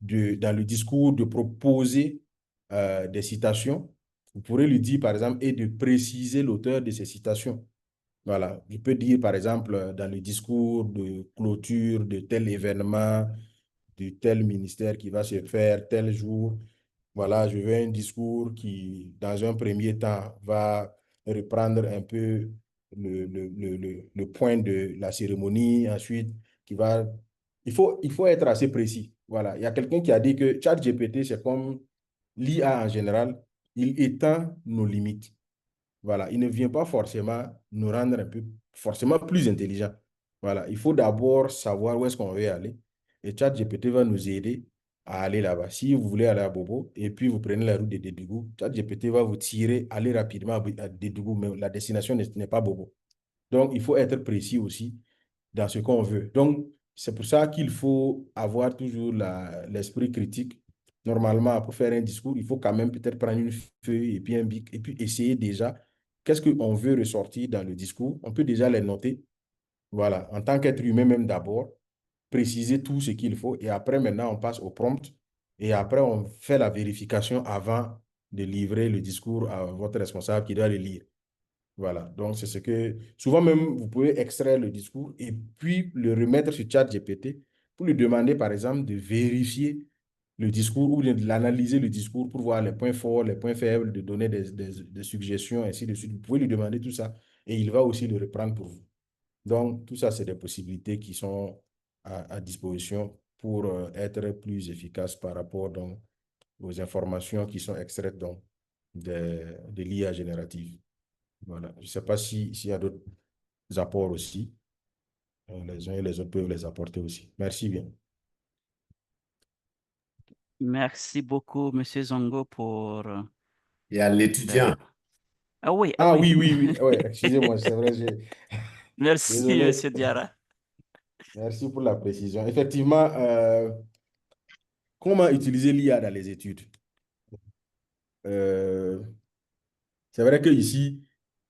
dans le discours, de proposer des citations, vous pourrez lui dire par exemple et de préciser l'auteur de ces citations. Voilà, je peux dire par exemple dans le discours de clôture de tel événement, de tel ministère qui va se faire tel jour. Voilà, je veux un discours qui, dans un premier temps, va reprendre un peu le point de la cérémonie. Ensuite, qui va... il faut être assez précis. Voilà, il y a quelqu'un qui a dit que ChatGPT, c'est comme l'IA en général, il étend nos limites. Voilà, il ne vient pas forcément nous rendre un peu, forcément plus intelligents. Voilà, il faut d'abord savoir où est-ce qu'on veut aller. Et ChatGPT va nous aider à aller là-bas. Si vous voulez aller à Bobo et puis vous prenez la route de Dédougou, ChatGPT va vous tirer, aller rapidement à Dédougou, mais la destination n'est pas Bobo. Donc, il faut être précis aussi dans ce qu'on veut. Donc, c'est pour ça qu'il faut avoir toujours l'esprit critique. Normalement, pour faire un discours, il faut quand même peut-être prendre une feuille et puis un bic et puis essayer déjà qu'est-ce qu'on veut ressortir dans le discours. On peut déjà les noter. Voilà, en tant qu'être humain même d'abord, préciser tout ce qu'il faut et après, maintenant, on passe au prompt et après, on fait la vérification avant de livrer le discours à votre responsable qui doit le lire. Voilà, donc c'est ce que... Souvent même, vous pouvez extraire le discours et puis le remettre sur ChatGPT pour lui demander, par exemple, de vérifier le discours ou de l'analyser le discours pour voir les points forts, les points faibles, de donner des suggestions, ainsi de suite. Vous pouvez lui demander tout ça et il va aussi le reprendre pour vous. Donc, tout ça, c'est des possibilités qui sont à disposition pour être plus efficace par rapport donc, aux informations qui sont extraites donc, de l'IA générative. Voilà. Je ne sais pas s'il y a d'autres apports aussi. Les uns et les autres peuvent les apporter aussi. Merci bien. Merci beaucoup, Monsieur Zongo, pour... Il y a l'étudiant. Ah oui, Ah oui, oui, oui. Ouais, excusez-moi, c'est vrai. Merci, Désolé. Monsieur Diarra. Merci pour la précision. Effectivement, comment utiliser l'IA dans les études? Euh, c'est vrai qu'ici,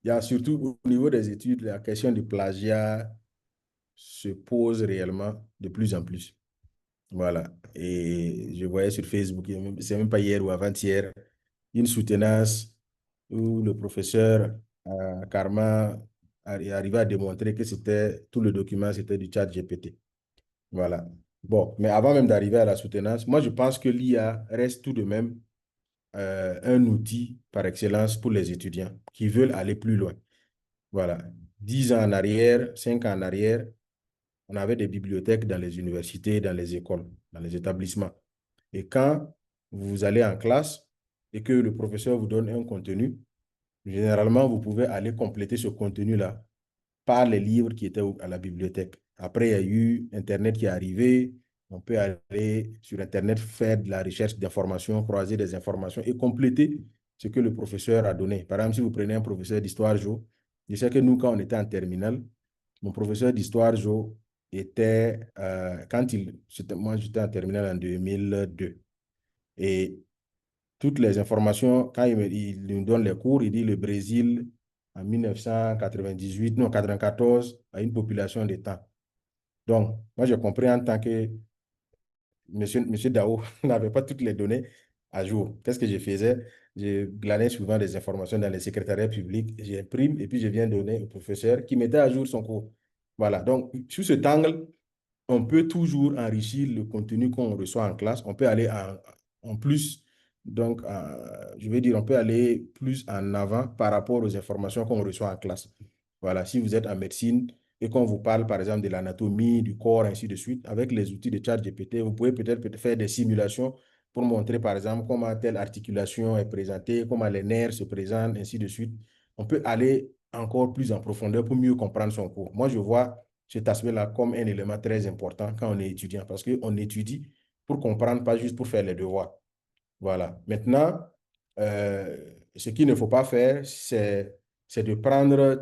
il y a surtout au niveau des études, la question du plagiat se pose réellement de plus en plus. Voilà. Et je voyais sur Facebook, c'est même pas hier ou avant-hier, une soutenance où le professeur Karma est arrivé à démontrer que c'était tout le document, c'était du chat GPT. Voilà. Bon, mais avant même d'arriver à la soutenance, moi je pense que l'IA reste tout de même un outil par excellence pour les étudiants qui veulent aller plus loin. Voilà. 10 ans en arrière, 5 ans en arrière, on avait des bibliothèques dans les universités, dans les écoles, dans les établissements. Et quand vous allez en classe et que le professeur vous donne un contenu, généralement, vous pouvez aller compléter ce contenu-là par les livres qui étaient à la bibliothèque. Après, il y a eu Internet qui est arrivé. On peut aller sur Internet faire de la recherche d'informations, croiser des informations et compléter ce que le professeur a donné. Par exemple, si vous prenez un professeur d'histoire-géo, je sais que nous, quand on était en terminale, mon professeur d'histoire-géo était, moi j'étais en terminale en 2002. Et toutes les informations, quand il nous donne les cours, il dit le Brésil en 1998, non, 94, a une population de temps. Donc, moi, j'ai compris en tant que monsieur Dao n'avait pas toutes les données à jour. Qu'est-ce que je faisais? Je glanais souvent des informations dans les secrétariats publics, j'imprime et puis je viens donner au professeur qui mettait à jour son cours. Voilà. Donc, sous cet angle, on peut toujours enrichir le contenu qu'on reçoit en classe. On peut aller en plus, donc, je veux dire, on peut aller plus en avant par rapport aux informations qu'on reçoit en classe. Voilà, si vous êtes en médecine et qu'on vous parle, par exemple, de l'anatomie, du corps, ainsi de suite, avec les outils de ChatGPT, vous pouvez peut-être faire des simulations pour montrer, par exemple, comment telle articulation est présentée, comment les nerfs se présentent, ainsi de suite. On peut aller encore plus en profondeur pour mieux comprendre son cours. Moi, je vois cet aspect-là comme un élément très important quand on est étudiant, parce qu'on étudie pour comprendre, pas juste pour faire les devoirs. Voilà. Maintenant, ce qu'il ne faut pas faire, c'est de prendre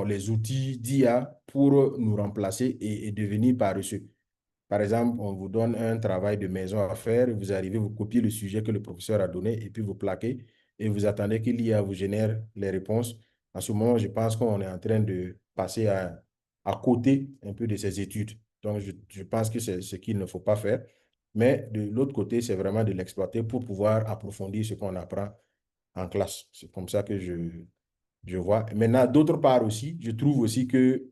les outils d'IA pour nous remplacer et devenir paresseux. Par exemple, on vous donne un travail de maison à faire, vous arrivez, vous copiez le sujet que le professeur a donné et puis vous plaquez et vous attendez que l'IA vous génère les réponses En ce moment, je pense qu'on est en train de passer à côté un peu de ces études. Donc, je pense que c'est ce qu'il ne faut pas faire. Mais de l'autre côté, c'est vraiment de l'exploiter pour pouvoir approfondir ce qu'on apprend en classe. C'est comme ça que je vois. Maintenant, d'autre part aussi, je trouve aussi que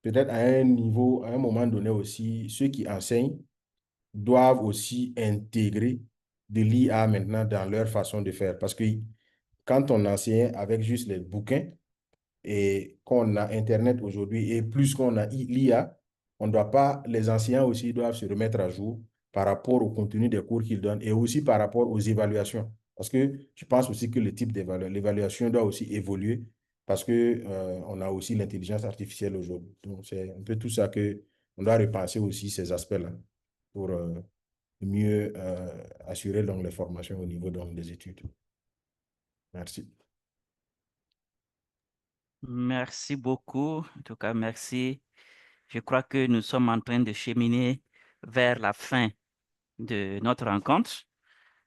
peut-être à un niveau, à un moment donné aussi, ceux qui enseignent doivent aussi intégrer de l'IA maintenant dans leur façon de faire. Parce que quand on enseigne avec juste les bouquins et qu'on a Internet aujourd'hui et plus qu'on a l'IA, on ne doit pas, les enseignants aussi doivent se remettre à jour par rapport au contenu des cours qu'ils donnent et aussi par rapport aux évaluations. Parce que je pense aussi que le type l'évaluation doit aussi évoluer parce que on a aussi l'intelligence artificielle aujourd'hui. Donc, c'est un peu tout ça que on doit repenser aussi ces aspects-là pour mieux assurer donc, les formations au niveau donc, des études. Merci. Merci beaucoup. En tout cas, merci. Je crois que nous sommes en train de cheminer vers la fin de notre rencontre.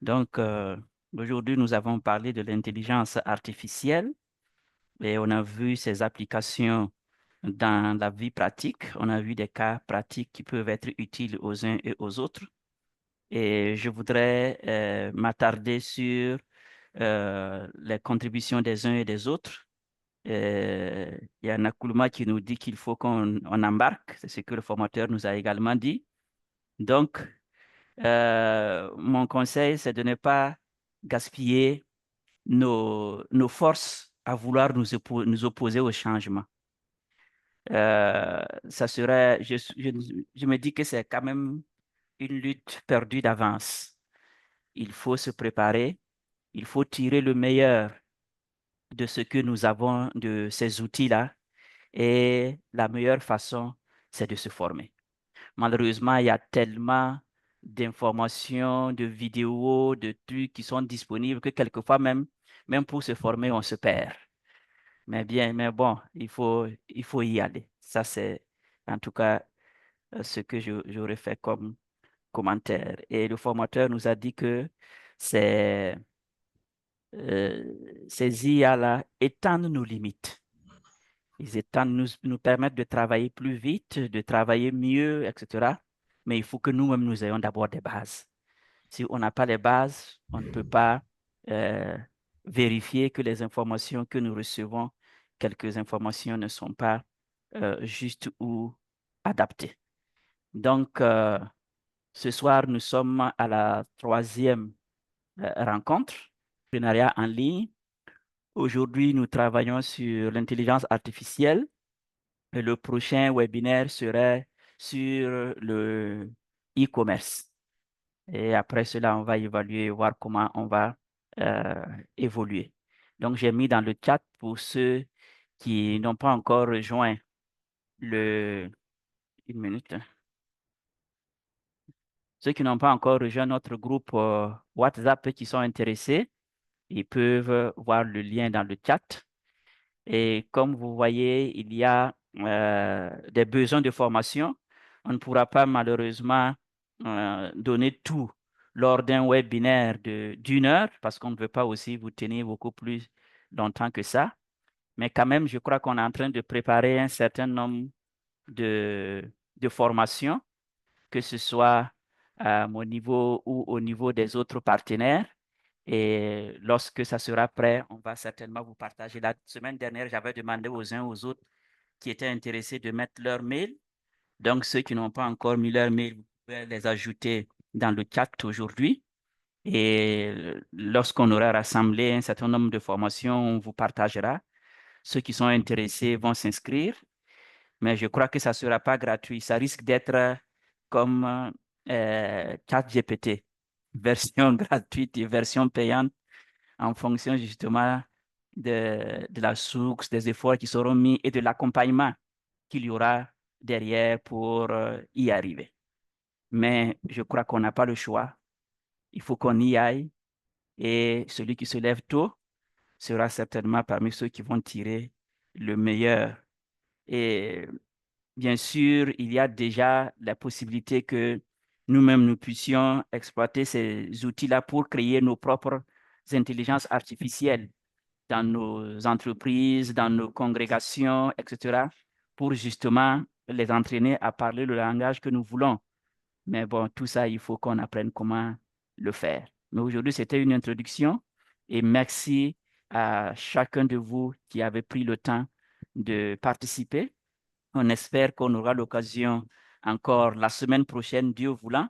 Donc, aujourd'hui, nous avons parlé de l'intelligence artificielle et on a vu ses applications dans la vie pratique. On a vu des cas pratiques qui peuvent être utiles aux uns et aux autres. Et je voudrais m'attarder sur les contributions des uns et des autres. Il y a Nakulma qui nous dit qu'il faut qu'on embarque. C'est ce que le formateur nous a également dit. Donc, mon conseil, c'est de ne pas gaspiller nos forces à vouloir nous opposer au changement. Ça serait, je me dis que c'est quand même une lutte perdue d'avance. Il faut se préparer, il faut tirer le meilleur de ce que nous avons de ces outils-là. Et la meilleure façon, c'est de se former. Malheureusement, il y a tellement d'informations, de vidéos, de trucs qui sont disponibles que quelquefois même pour se former, on se perd. Mais bon, il faut y aller. Ça, c'est en tout cas ce que j'aurais fait comme commentaire. Et le formateur nous a dit que c'est ces IA-là étendent nos limites. Ils étendent, nous permettent de travailler plus vite, de travailler mieux, etc. Mais il faut que nous-mêmes, nous ayons d'abord des bases. Si on n'a pas les bases, on ne peut pas vérifier que les informations que nous recevons, quelques informations ne sont pas justes ou adaptées. Donc, ce soir, nous sommes à la 3e rencontre, partenariat en ligne. Aujourd'hui, nous travaillons sur l'intelligence artificielle. Et le prochain webinaire serait sur le e-commerce. Et après cela, on va évaluer, voir comment on va évoluer. Donc, j'ai mis dans le chat pour ceux qui n'ont pas encore rejoint une minute. Ceux qui n'ont pas encore rejoint notre groupe WhatsApp et qui sont intéressés, ils peuvent voir le lien dans le chat. Et comme vous voyez, il y a des besoins de formation. On ne pourra pas malheureusement donner tout lors d'un webinaire d'1 heure parce qu'on ne veut pas aussi vous tenir beaucoup plus longtemps que ça. Mais quand même, je crois qu'on est en train de préparer un certain nombre de formations, que ce soit à mon niveau ou au niveau des autres partenaires. Et lorsque ça sera prêt, on va certainement vous partager. La semaine dernière, j'avais demandé aux uns aux autres qui étaient intéressés de mettre leur mail. Donc, ceux qui n'ont pas encore mis leur mail, vous pouvez les ajouter dans le chat aujourd'hui. Et lorsqu'on aura rassemblé un certain nombre de formations, on vous partagera. Ceux qui sont intéressés vont s'inscrire. Mais je crois que ça ne sera pas gratuit. Ça risque d'être comme ChatGPT, version gratuite et version payante en fonction justement de la source, des efforts qui seront mis et de l'accompagnement qu'il y aura derrière pour y arriver. Mais je crois qu'on n'a pas le choix. Il faut qu'on y aille et celui qui se lève tôt sera certainement parmi ceux qui vont tirer le meilleur. Et bien sûr, il y a déjà la possibilité que nous-mêmes, nous puissions exploiter ces outils-là pour créer nos propres intelligences artificielles. dans nos entreprises, dans nos congrégations, etc., pour justement les entraîner à parler le langage que nous voulons. Mais bon, tout ça, il faut qu'on apprenne comment le faire. Mais aujourd'hui, c'était une introduction et merci à chacun de vous qui avez pris le temps de participer. On espère qu'on aura l'occasion encore la semaine prochaine, Dieu voulant,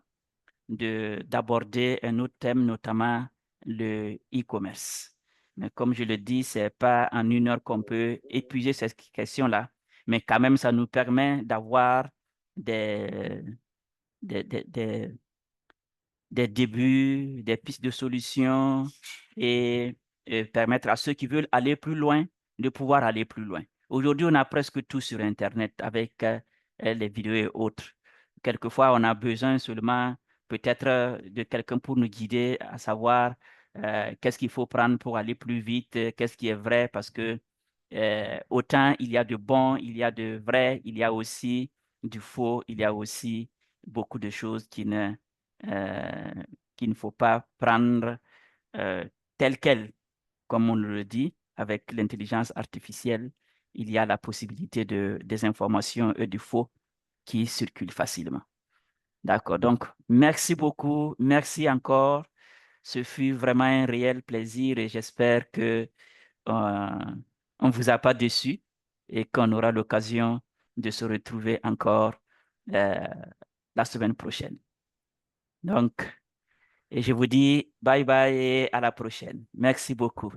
d'aborder un autre thème, notamment le e-commerce. Mais comme je le dis, ce n'est pas en 1 heure qu'on peut épuiser cette question-là, mais quand même, ça nous permet d'avoir des débuts, des pistes de solutions et permettre à ceux qui veulent aller plus loin de pouvoir aller plus loin. Aujourd'hui, on a presque tout sur Internet avec les vidéos et autres. Quelquefois, on a besoin seulement peut-être de quelqu'un pour nous guider à savoir qu'est-ce qu'il faut prendre pour aller plus vite, qu'est-ce qui est vrai, parce que autant il y a de bon, il y a de vrai, il y a aussi du faux, il y a aussi beaucoup de choses qu'il ne faut pas prendre telles quelles. Comme on le dit, avec l'intelligence artificielle, il y a la possibilité de désinformation et du faux qui circulent facilement. D'accord. Donc, merci beaucoup. Merci encore. Ce fut vraiment un réel plaisir et j'espère que on ne vous a pas déçu et qu'on aura l'occasion de se retrouver encore la semaine prochaine. Donc, et je vous dis bye bye et à la prochaine. Merci beaucoup.